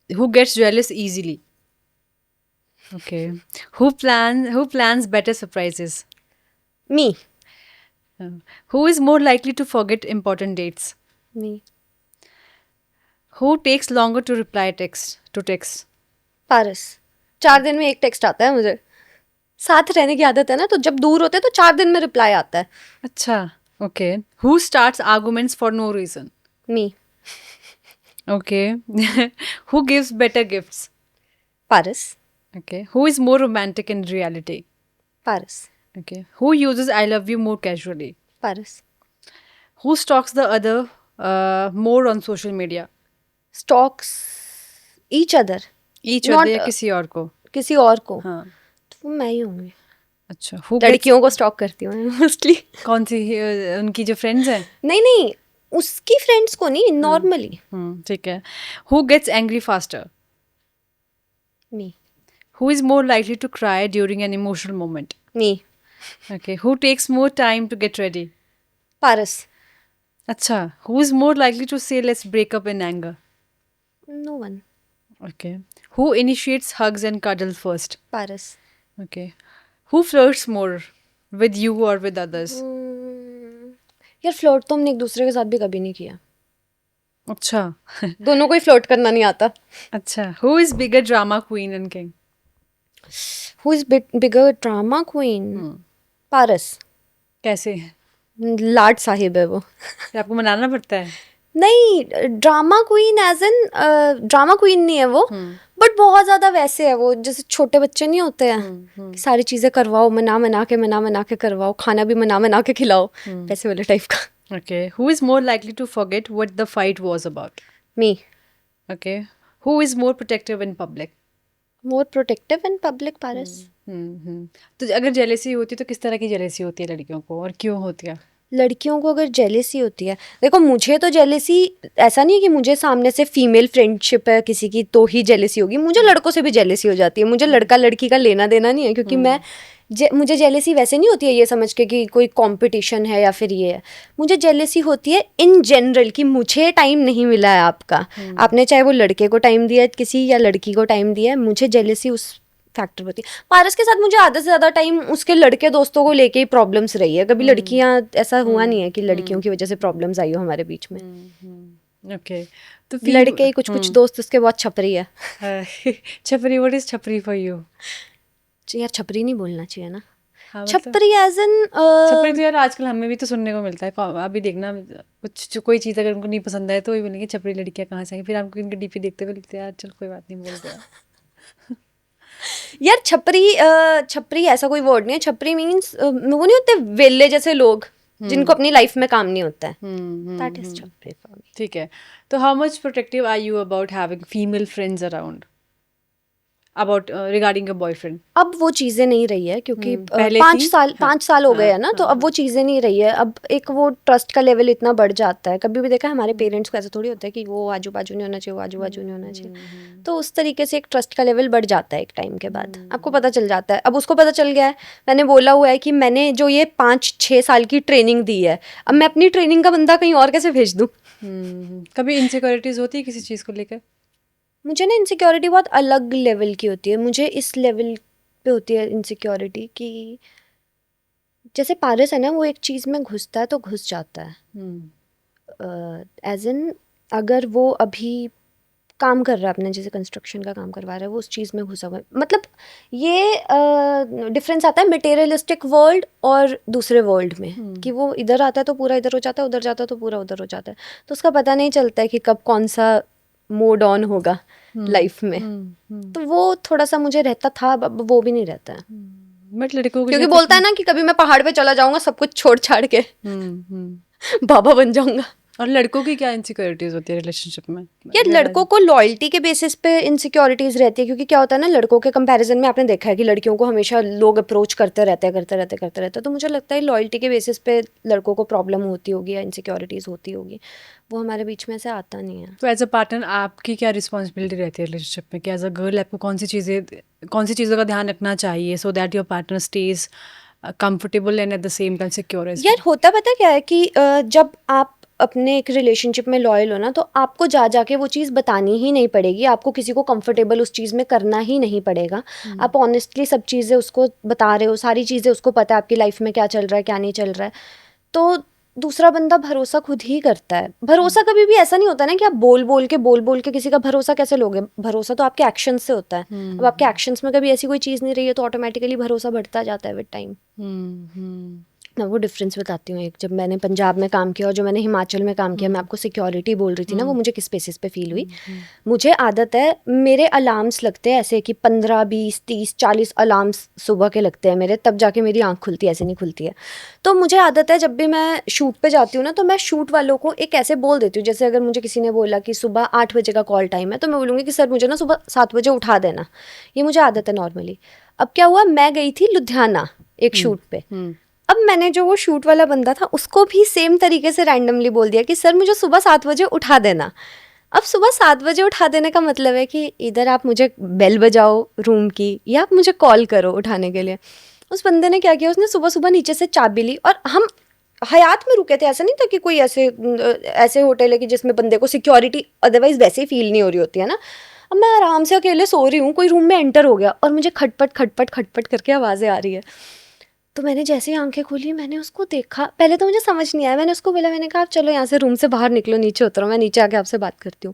Who gets jealous easily? Okay. Who plans better surprises? Me. Who is more likely to forget important dates? Me. Who takes longer to reply text? Paras. 4 दिन में एक टेक्स्ट आता है मुझे। साथ रहने की आदत है ना, तो जब दूर होते हैं तो 4 दिन में रिप्लाई आता है। अच्छा, okay. Who starts arguments for no reason? Me. Okay. Who gives better gifts? Paras. Okay. Who is more romantic in reality? Paras. Okay. Who uses I love you more casually? Paras. Who stalks the other more on social media? Stalks each other. Each Not, other या किसी और को? किसी और को। हाँ। तो वो मैं ही होंगी। अच्छा। हु लड़कियों को स्टॉक करती हूँ मोस्टली। कौन सी उनकी जो फ्रेंड्स हैं? नहीं, उसकी फ्रेंड्स को नहीं, नॉर्मली। ठीक है। Who gets angry faster? Me. Who is more likely to cry during an emotional moment? Me. Okay. Who takes more time to get ready? Paras. अच्छा। Who is more likely to say let's break up in anger? No one. Okay. Who initiates hugs and cuddles first? Paras. Okay. Who flirts more with you or with others? यार फ्लर्ट तो हमने एक दूसरे के साथ भी कभी नहीं किया। अच्छा। दोनों को ही फ्लर्ट करना नहीं आता। अच्छा। Who is bigger drama queen and king? Who is bigger drama queen? Paras. कैसे? लाड साहिब है वो। फिर आपको मनाना पड़ता है? नहीं, drama queen as an drama queen नहीं है वो, बट बहुत ज्यादा वैसे है वो, जैसे छोटे बच्चे नहीं होते हैं कि सारी चीजें करवाओ, मना के करवाओ, खाना भी मना के खिलाओ, वैसे वाले टाइप का। Okay. Who is more likely to forget what the fight was about? Me. Okay. Who is more protective in public? More protective in public. Paras. तो अगर जेलेसी होती है तो किस तरह की जेलेसी होती है लड़कियों को, और क्यों होती है? लड़कियों को अगर जेलेसी होती है, देखो मुझे तो जेलेसी ऐसा नहीं है कि मुझे सामने से फीमेल फ्रेंडशिप है किसी की तो ही जेलेसी होगी, मुझे लड़कों से भी जेलेसी हो जाती है। मुझे लड़का लड़की का लेना देना नहीं है, क्योंकि मैं मुझे जेलेसी वैसे नहीं होती है ये समझ के कि कोई कंपटीशन है या फिर ये है, मुझे जेलेसी होती है इन जनरल कि मुझे टाइम नहीं मिला है आपका, आपने चाहे वो लड़के को टाइम दिया है किसी या लड़की को टाइम दिया है, मुझे जेलेसी उस फैक्टर होती है। पारस के साथ मुझे आधे से ज़्यादा टाइम उसके लड़के दोस्तों को लेके ही प्रॉब्लम्स रही है, कभी लड़कियां ऐसा हुआ नहीं है कि लड़कियों की वजह से प्रॉब्लम्स आई हो हमारे बीच में। ओके, तो लड़के ही कुछ कुछ दोस्त उसके बहुत छपरी है। छपरी, व्हाट इज छपरी फॉर यू? यार छपरी नहीं बोलना चाहिए ना, हाँ, मतलब छपरी एज एन छपरी तो यार आजकल हमें भी तो सुनने को मिलता है। अभी देखना, कुछ कोई चीज़ अगर उनको नहीं पसंद आए तो वही बोलेंगे छपरी लड़कियां कहाँ से आएंगी, फिर हमको इनके डीपी देखते हुए लगता है यार चल कोई बात नहीं, बोलते हैं। यार छपरी ऐसा कोई वर्ड नहीं है। छपरी मीन्स वो नहीं होते वेले जैसे लोग जिनको अपनी लाइफ में काम नहीं होता है, दैट इज छपरी फॉर मी। ठीक है, तो how much protective are you about having female friends around, about regarding a boyfriend? अब वो चीज़ें नहीं रही है क्योंकि पहले पाँच थी? साल हाँ, 5 साल हो गए हैं ना, तो हाँ, अब वो चीज़ें नहीं रही है। अब एक वो ट्रस्ट का लेवल इतना बढ़ जाता है। कभी भी देखा है हमारे पेरेंट्स को ऐसा थोड़ी होता है कि वो आजू बाजू नहीं होना चाहिए, वो आजू बाजू नहीं होना चाहिए, तो उस तरीके से एक ट्रस्ट का लेवल बढ़ जाता है एक टाइम के बाद, आपको पता चल जाता है। अब उसको पता चल गया है, मैंने बोला हुआ है कि मैंने जो ये 5-6 साल की ट्रेनिंग दी है, अब मैं अपनी ट्रेनिंग का बंदा कहीं और कैसे भेज दूँ? कभी इनसिक्योरिटीज होती है किसी चीज़ को लेकर? मुझे ना इनसिक्योरिटी बहुत अलग लेवल की होती है। मुझे इस लेवल पे होती है इनसिक्योरिटी कि जैसे पारस है ना, वो एक चीज़ में घुसता है तो घुस जाता है, एज इन अगर वो अभी काम कर रहा है अपने, जैसे कंस्ट्रक्शन का काम करवा रहा है, वो उस चीज़ में घुसा हुआ है। मतलब ये डिफरेंस आता है मटेरियलिस्टिक वर्ल्ड और दूसरे वर्ल्ड में, कि वो इधर आता है तो पूरा इधर हो जाता है, उधर जाता है तो पूरा उधर हो जाता है, तो उसका पता नहीं चलता है कि कब कौन सा मोड ऑन होगा लाइफ में। तो वो थोड़ा सा मुझे रहता था, अब वो भी नहीं रहता है। बट लड़कों क्योंकि बोलता है ना कि कभी मैं पहाड़ पे चला जाऊंगा सब कुछ छोड़ छाड़ के बाबा बन जाऊंगा। और लड़कों की क्या इनसिक्योरिटीज होती है रिलेशनशिप में? यार लड़कों को लॉयल्टी के बेसिस पे इनसिक्योरिटीज रहती है, क्योंकि क्या होता है ना, लड़कों के कंपैरिजन में आपने देखा है कि लड़कियों को हमेशा लोग अप्रोच करते रहते, तो मुझे लगता है लॉयल्टी के बेसिस पे लड़कों को प्रॉब्लम होती होगी या इनसिक्योरिटीज होती होगी, वो हमारे बीच में से आता नहीं है। तो एज अ पार्टनर आपकी क्या रिस्पॉन्सिबिलिटी रहती है रिलेशनशिप में, कि एज अ गर्ल आपको कौन सी चीज़ों का ध्यान रखना चाहिए so that your partner stays comfortable and at the same time secure as? यार होता पता क्या है कि जब आप अपने एक रिलेशनशिप में लॉयल हो ना, तो आपको जा जाके वो चीज़ बतानी ही नहीं पड़ेगी, आपको किसी को कंफर्टेबल उस चीज़ में करना ही नहीं पड़ेगा। आप ऑनेस्टली सब चीज़ें उसको बता रहे हो, सारी चीज़ें उसको पता है आपकी लाइफ में क्या चल रहा है क्या नहीं चल रहा है, तो दूसरा बंदा भरोसा खुद ही करता है। भरोसा कभी भी ऐसा नहीं होता ना कि आप बोल बोल के किसी का भरोसा कैसे लोगे। भरोसा तो आपके एक्शन से होता है। अब आपके एक्शंस में कभी ऐसी कोई चीज़ नहीं रही है तो ऑटोमेटिकली भरोसा बढ़ता जाता है विद टाइम। मैं वो डिफरेंस बताती हूँ। एक जब मैंने पंजाब में काम किया और जो मैंने हिमाचल में काम किया, मैं आपको सिक्योरिटी बोल रही थी ना, वो मुझे किस बेसिस पे फील हुई। मुझे आदत है, मेरे अलार्म्स लगते हैं ऐसे कि 15, 20, 30, 40 अलार्म्स सुबह के लगते हैं मेरे, तब जाके मेरी आँख खुलती है, ऐसे नहीं खुलती है। तो मुझे आदत है जब भी मैं शूट पे जाती हूँ ना, तो मैं शूट वालों को एक ऐसे बोल देती हूँ, जैसे अगर मुझे किसी ने बोला कि सुबह 8 बजे का कॉल टाइम है, तो मैं बोलूँगी कि सर मुझे ना सुबह 7 बजे उठा देना। ये मुझे आदत है नॉर्मली। अब क्या हुआ, मैं गई थी लुधियाना एक शूट पे। अब मैंने जो वो शूट वाला बंदा था उसको भी सेम तरीके से रैंडमली बोल दिया कि सर मुझे सुबह 7 बजे उठा देना। अब सुबह 7 बजे उठा देने का मतलब है कि इधर आप मुझे बेल बजाओ रूम की या आप मुझे कॉल करो उठाने के लिए। उस बंदे ने क्या किया, उसने सुबह सुबह नीचे से चाबी ली और हम हयात में रुके थे। ऐसा नहीं था कि कोई ऐसे होटल है कि जिसमें बंदे को सिक्योरिटी अदरवाइज वैसे ही फील नहीं हो रही होती है ना। अब मैं आराम से अकेले सो रही हूँ, कोई रूम में एंटर हो गया और मुझे खटपट खटपट खटपट करके आवाज़ें आ रही है। तो मैंने जैसे ही आंखें खोली, मैंने उसको देखा। पहले तो मुझे समझ नहीं आया, मैंने उसको बोला, मैंने कहा आप चलो यहाँ से रूम से बाहर निकलो, नीचे उतरो, मैं नीचे आके आपसे बात करती हूँ।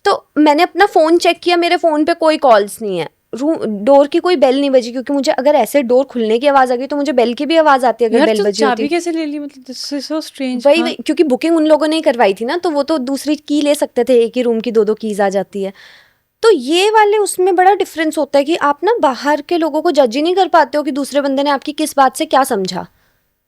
तो मैंने अपना फ़ोन चेक किया, मेरे फ़ोन पे कोई कॉल्स नहीं है, रूम डोर की कोई बेल नहीं बजी, क्योंकि मुझे अगर ऐसे डोर खुलने की आवाज़ आ गई तो मुझे बेल की भी आवाज़ आती है अगर बेल बजी होती। चाबी कैसे ले ली, मतलब दिस इज सो स्ट्रेंज। वही क्योंकि बुकिंग उन लोगों ने ही करवाई थी ना, तो वो तो दूसरी की ले सकते थे, एक ही रूम की 2-2 कीज आ जाती है। तो ये वाले उसमें बड़ा डिफरेंस होता है कि आप ना बाहर के लोगों को जज ही नहीं कर पाते हो कि दूसरे बंदे ने आपकी किस बात से क्या समझा।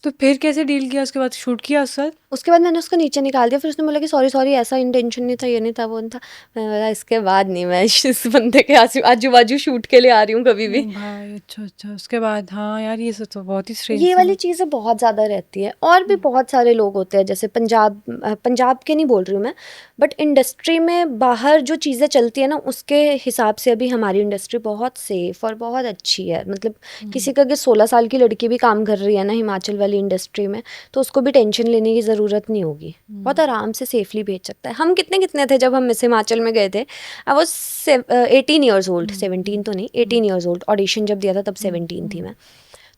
तो फिर कैसे डील किया उसके बाद, शूट किया उस साथ? उसके बाद मैंने उसको नीचे निकाल दिया, फिर उसने बोला कि सॉरी सॉरी, ऐसा इंटेंशन नहीं था, ये नहीं था, वो नहीं था। मैंने बोला इसके बाद नहीं मैं इस बंदे के आजू बाजू शूट के लिए आ रही हूँ कभी भी। भाई अच्छा अच्छा, उसके बाद हाँ यार ये सब तो बहुत ही स्ट्रेंज ये सी वाली बात। चीज़ें बहुत ज़्यादा रहती है। और भी बहुत सारे लोग होते हैं, जैसे पंजाब के नहीं बोल रही हूँ मैं, बट इंडस्ट्री में बाहर जो चीज़ें चलती है ना, उसके हिसाब से अभी हमारी इंडस्ट्री बहुत सेफ और बहुत अच्छी है। मतलब किसी का अगर 16 साल की लड़की भी काम कर रही है ना हिमाचल वाली इंडस्ट्री में, तो उसको भी टेंशन लेने की ज़रूरत नहीं होगी, बहुत आराम से सेफली भेज सकता है। हम कितने कितने थे जब हम मिस हिमाचल में गए थे, आई वॉज 18 ईयर्स ओल्ड, 17 तो नहीं, 18 ईयर्स ओल्ड। ऑडिशन जब दिया था तब 17 थी मैं।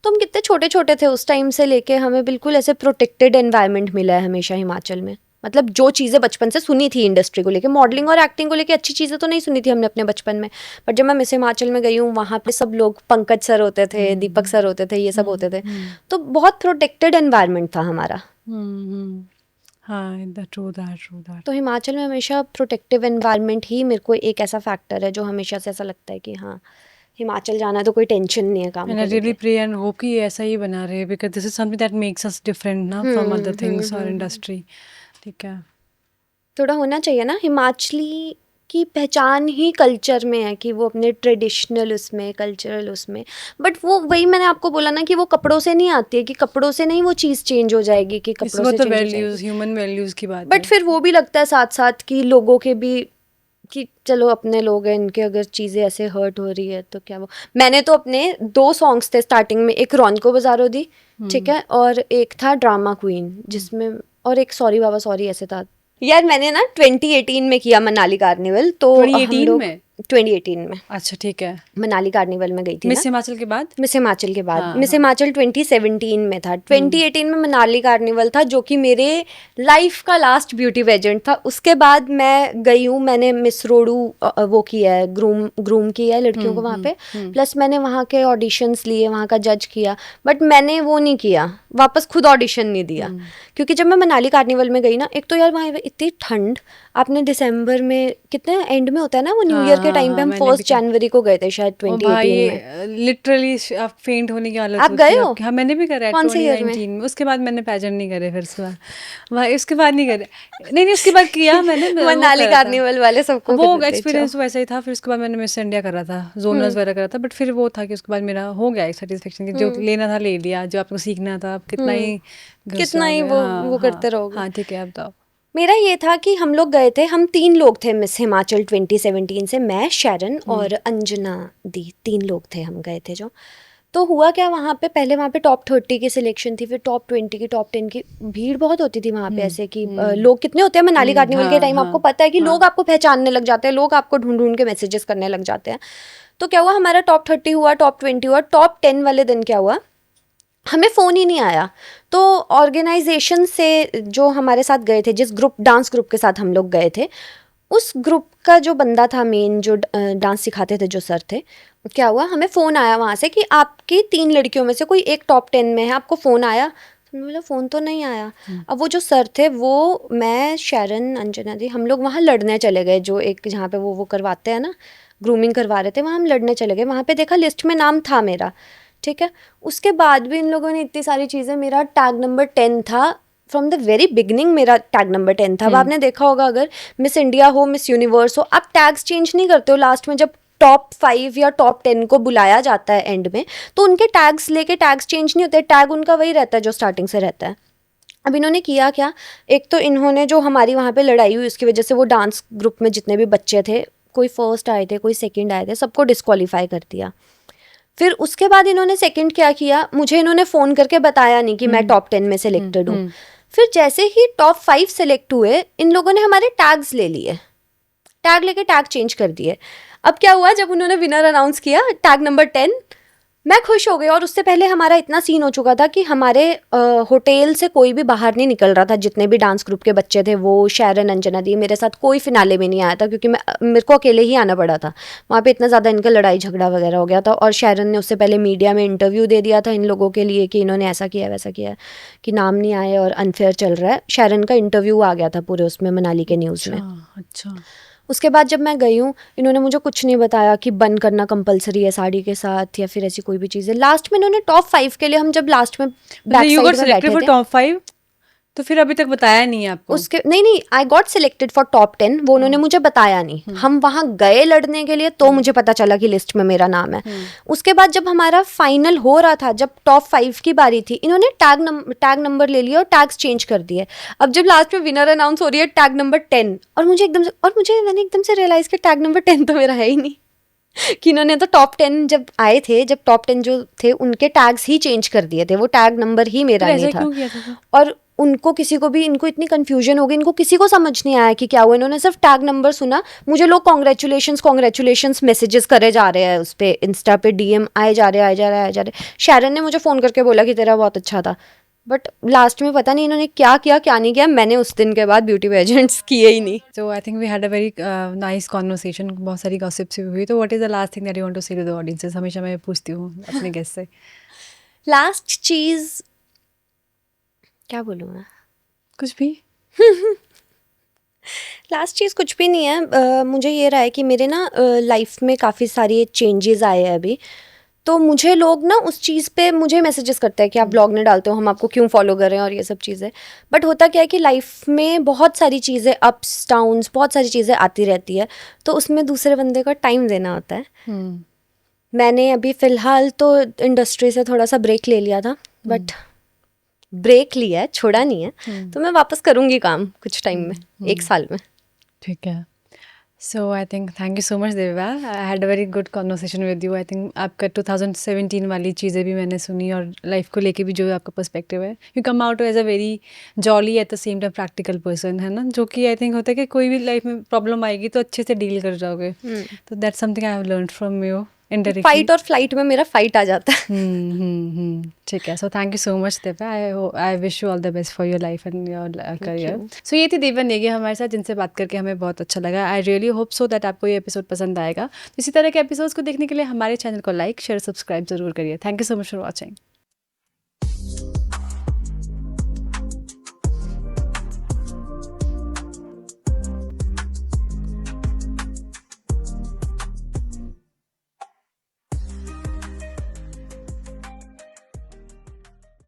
तो हम कितने छोटे छोटे थे उस टाइम से लेके, हमें बिल्कुल ऐसे प्रोटेक्टेड एनवायरनमेंट मिला है हमेशा हिमाचल में। मतलब जो चीज़ें बचपन से सुनी थी इंडस्ट्री को लेके, मॉडलिंग और एक्टिंग को लेके अच्छी चीज़ें तो नहीं सुनी थी हमने अपने बचपन में, बट जब मैं मिस हिमाचल में गई हूँ वहाँ पे सब लोग, पंकज सर होते थे, दीपक सर होते थे, ये सब होते थे, तो बहुत प्रोटेक्टेड एनवायरनमेंट था हमारा। हाँ ट्रू दैट। तो हिमाचल में हमेशा प्रोटेक्टिव एनवायरनमेंट ही मेरे को एक ऐसा फैक्टर है जो हमेशा से ऐसा लगता है कि हाँ, हिमाचल जाना तो कोई टेंशन नहीं है काम एंड को आई रियली लेके। प्रे एंड होप कि ये ऐसा ही बना रहे, because this is something that makes us different ना फ्रॉम अदर थिंग्स और इंडस्ट्री। ठीक है। थोड़ा होना चाहिए ना, हिमाचली की पहचान ही कल्चर में है कि वो अपने ट्रेडिशनल उसमें, कल्चरल उसमें, बट वो वही मैंने आपको बोला ना कि वो कपड़ों से नहीं आती है, कि कपड़ों से नहीं वो चीज़ चेंज हो जाएगी कि इस कपड़ों वो से तो चेंज हो वैल्यूज, जाएगी। ह्यूमन वैल्यूज की बात बट है। फिर वो भी लगता है साथ साथ कि लोगों के भी, कि चलो अपने लोग हैं, इनके अगर चीज़ें ऐसे हर्ट हो रही है तो क्या वो। मैंने तो अपने 2 सॉन्ग्स थे स्टार्टिंग में, एक रॉन को बजारो दी, ठीक है, और एक था ड्रामा क्वीन, जिसमें, और एक सॉरी बाबा सॉरी ऐसे था। यार मैंने ना 2018 में किया मनाली कार्निवल, तो हम 2018 लोग में? 2018 में अच्छा ठीक है। मनाली कार्निवल में गई थी ना। मिस हिमाचल के बाद? मिस हिमाचल के बाद, हाँ मिस हाँ। हिमाचल 2017 में था, 2018 में मनाली कार्निवल था, जो कि मेरे लाइफ का लास्ट ब्यूटी पेजेंट था। उसके बाद मैं गई हूँ, मैंने मिस रोडू वो किया है, ग्रूम किया है लड़कियों को वहाँ पे, प्लस मैंने वहाँ के ऑडिशंस लिए, वहाँ का जज किया, बट मैंने वो नहीं किया, वापस खुद ऑडिशन नहीं दिया। क्योंकि जब मैं मनाली कार्निवल में गई ना, एक तो यार वहाँ इतनी ठंड, आपने दिसंबर में, कितने एंड में होता है ना वो, न्यू ईयर के टाइम पे, हम मैंने भी 1 जनवरी को गए थे शायद ओ भाई 2018 में। लिटरली आप फेंट होने की हालत आप होती गए है हो आपकी। हाँ मैंने भी करा है कौन से ईयर में? 2019 में। उसके बाद मैंने पैजेंट नहीं करे, फिर उसके बाद भाई उसके बाद नहीं करे। नहीं नहीं उसके बाद किया मैंने, वो मनाली करा था। कार्निवल वाले सबको वो करते जाओ। एक्सपीरियंस वैसा ही था। फिर उसके बाद मैंने मिस इंडिया करा था, जोनल्स वगैरह करा था, बट फिर वो था कि उसके बाद मेरा हो गया एक सेटिस्फेक्शन कि जो लेना था ले लिया, जो आपको सीखना था, आप कितना ही घुस कितना ही जाओगे। वो हाँ वो हाँ करते रहोगे। हाँ ठीक है अब बताओ। मेरा ये था कि हम लोग गए थे, हम 3 लोग थे मिस हिमाचल 2017 से, मैं, शरण और अंजना दी, 3 लोग थे हम गए थे जो। तो हुआ क्या, वहाँ पे पहले वहाँ पे टॉप 30 की सिलेक्शन थी, फिर टॉप 20 की, टॉप 10 की, भीड़ बहुत होती थी वहाँ पे, ऐसे कि लोग कितने होते हैं मनाली कार्निवल के हाँ टाइम, आपको हाँ पता है कि लोग आपको पहचानने लग जाते हैं, लोग आपको ढूंढ ढूंढ के मैसेजेस करने लग जाते हैं। तो क्या हुआ, हमारा टॉप 30 हुआ, टॉप 20 हुआ, टॉप 10 वाले दिन क्या हुआ, हमें फ़ोन ही नहीं आया। तो ऑर्गेनाइजेशन से जो हमारे साथ गए थे, जिस ग्रुप, डांस ग्रुप के साथ हम लोग गए थे, उस ग्रुप का जो बंदा था मेन, जो डांस सिखाते थे, जो सर थे, क्या हुआ, हमें फ़ोन आया वहाँ से कि आपकी 3 लड़कियों में से कोई एक टॉप 10 में है, आपको फ़ोन आया। तो मैंने बोला फ़ोन तो नहीं आया। अब वो जो सर थे, वो, मैं, शरण, अंजना दी, हम लोग वहाँ लड़ने चले गए, जो एक जहाँ पे वो करवाते हैं ना, ग्रूमिंग करवा रहे थे, वहाँ हम लड़ने चले गए। वहाँ पे देखा लिस्ट में नाम था मेरा, ठीक है। उसके बाद भी इन लोगों ने इतनी सारी चीज़ें, मेरा टैग नंबर 10 था, फ्रॉम द वेरी बिगनिंग मेरा टैग नंबर 10 था। अब आपने देखा होगा, अगर मिस इंडिया हो, मिस यूनिवर्स हो, आप टैग्स चेंज नहीं करते हो लास्ट में, जब टॉप 5 या टॉप 10 को बुलाया जाता है एंड में, तो उनके टैग्स लेके टैग्स चेंज नहीं होते, टैग उनका वही रहता है जो स्टार्टिंग से रहता है। अब इन्होंने किया क्या, एक तो इन्होंने जो हमारी वहाँ पे लड़ाई हुई, उसकी वजह से वो डांस ग्रुप में जितने भी बच्चे थे, कोई फर्स्ट आए थे, कोई सेकंड आए थे, सबको डिस्क्वालीफाई कर दिया। फिर उसके बाद इन्होंने सेकंड क्या किया, मुझे इन्होंने फ़ोन करके बताया नहीं कि मैं टॉप 10 में सिलेक्टेड हूँ। फिर जैसे ही टॉप 5 सेलेक्ट हुए, इन लोगों ने हमारे टैग्स ले लिए, टैग लेके टैग चेंज कर दिए। अब क्या हुआ, जब उन्होंने विनर अनाउंस किया, टैग नंबर 10, मैं खुश हो गई। और उससे पहले हमारा इतना सीन हो चुका था कि हमारे होटल से कोई भी बाहर नहीं निकल रहा था, जितने भी डांस ग्रुप के बच्चे थे, वो, शरण, अंजना दी, मेरे साथ कोई फिनाले में नहीं आया था, क्योंकि मेरे को अकेले ही आना पड़ा था। वहाँ पे इतना ज़्यादा इनका लड़ाई झगड़ा वगैरह हो गया था, और शरण ने उससे पहले मीडिया में इंटरव्यू दे दिया था इन लोगों के लिए कि इन्होंने ऐसा किया वैसा किया, कि नाम नहीं आए और अनफेयर चल रहा है। शरण का इंटरव्यू आ गया था पूरे उसमें, मनाली के न्यूज़ में। अच्छा। उसके बाद जब मैं गई हूँ, इन्होंने मुझे कुछ नहीं बताया कि बन करना कंपलसरी है साड़ी के साथ, या फिर ऐसी कोई भी चीज़ है। लास्ट में इन्होंने टॉप 5 के लिए, हम जब लास्ट में बैक यू गॉट साइड में सिलेक्टेड बैठे फॉर थे, टॉप 5? तो फिर अभी तक बताया नहीं है आपको? उसके नहीं, I got selected for top 10, वो उन्होंने मुझे बताया नहीं। हम वहां गए लड़ने के लिए तो मुझे पता चला कि लिस्ट में मेरा नाम है। उसके बाद जब हमारा फाइनल हो रहा था, जब टॉप 5 की बारी थी, इन्होंने टैग नंबर ले लिया और टैग्स चेंज कर दिए। अब जब लास्ट में विनर अनाउंस हो रही है टैग नंबर 10, और मैंने एकदम से रियलाइज किया टैग नंबर 10 तो मेरा है ही नहीं। कि इन्होंने तो टॉप 10 जब आए थे, जब टॉप 10 जो थे उनके टैग्स ही चेंज कर दिए थे, वो टैग नंबर ही मेरा फिर नहीं ऐसा था। क्यों किया था? और उनको किसी को भी, इनको इतनी कंफ्यूजन हो गई, इनको किसी को समझ नहीं आया कि क्या हुआ। इन्होंने सिर्फ टैग नंबर सुना, मुझे लोग कॉन्ग्रेचुलेशंस मैसेजेस करे जा रहे हैं, उस पे इंस्टा पे डीएम आए जा रहे। शैरन ने मुझे फ़ोन करके बोला कि तेरा बहुत अच्छा था, बट लास्ट में पता नहीं इन्होंने क्या किया क्या नहीं किया। मैंने उस दिन के बाद ब्यूटी पेजेंट्स किए ही नहीं। So I think we had a very nice conversation, बहुत सारी gossips भी हुई। तो what is the last thing that you want to say to the audiences? हमेशा मैं पूछती हूँ अपने गेस्ट से। लास्ट चीज़ क्या बोलूँ मैं? कुछ भी? लास्ट चीज़ कुछ भी नहीं है। मुझे ये रहा है कि मेरे ना लाइफ में काफ़ी सारी चेंजेस आए हैं अभी। तो मुझे लोग ना उस चीज़ पे मुझे मैसेजेस करते हैं कि आप ब्लॉग नहीं डालते हो, हम आपको क्यों फॉलो कर रहे हैं और ये सब चीज़ें। बट होता क्या है कि लाइफ में बहुत सारी चीज़ें, अप्स डाउन्स, बहुत सारी चीज़ें आती रहती है, तो उसमें दूसरे बंदे का टाइम देना होता है। मैंने अभी फ़िलहाल तो इंडस्ट्री से थोड़ा सा ब्रेक ले लिया था, बट ब्रेक लिया है, छोड़ा नहीं है। तो मैं वापस करूँगी काम कुछ टाइम में, 1 साल में। ठीक है। So I think thank you so much Deva. I had a very good conversation with you. I think आपका 2017 वाली चीज़ें भी मैंने सुनी, और लाइफ को लेके भी जो आपका पर्सपेक्टिव है, you come out as a very jolly at the same time practical person, है ना, जो कि आई थिंक होता है कि कोई भी लाइफ में प्रॉब्लम आएगी तो अच्छे से डील कर जाओगे। तो that's something I have learn from you indirectly. Fight और फ्लाइट में मेरा फाइट आ जाता है। ठीक है। So thank you so much Deva. I wish you all the best for your life and your career. So ये थी देवा नेगी हमारे साथ, जिनसे बात करके हमें बहुत अच्छा लगा। I really hope so that आपको ये एपिसोड पसंद आएगा। इसी तरह के एपिसोड्स को देखने के लिए हमारे चैनल को लाइक, शेयर, सब्सक्राइब जरूर करिए। Thank you so much for watching.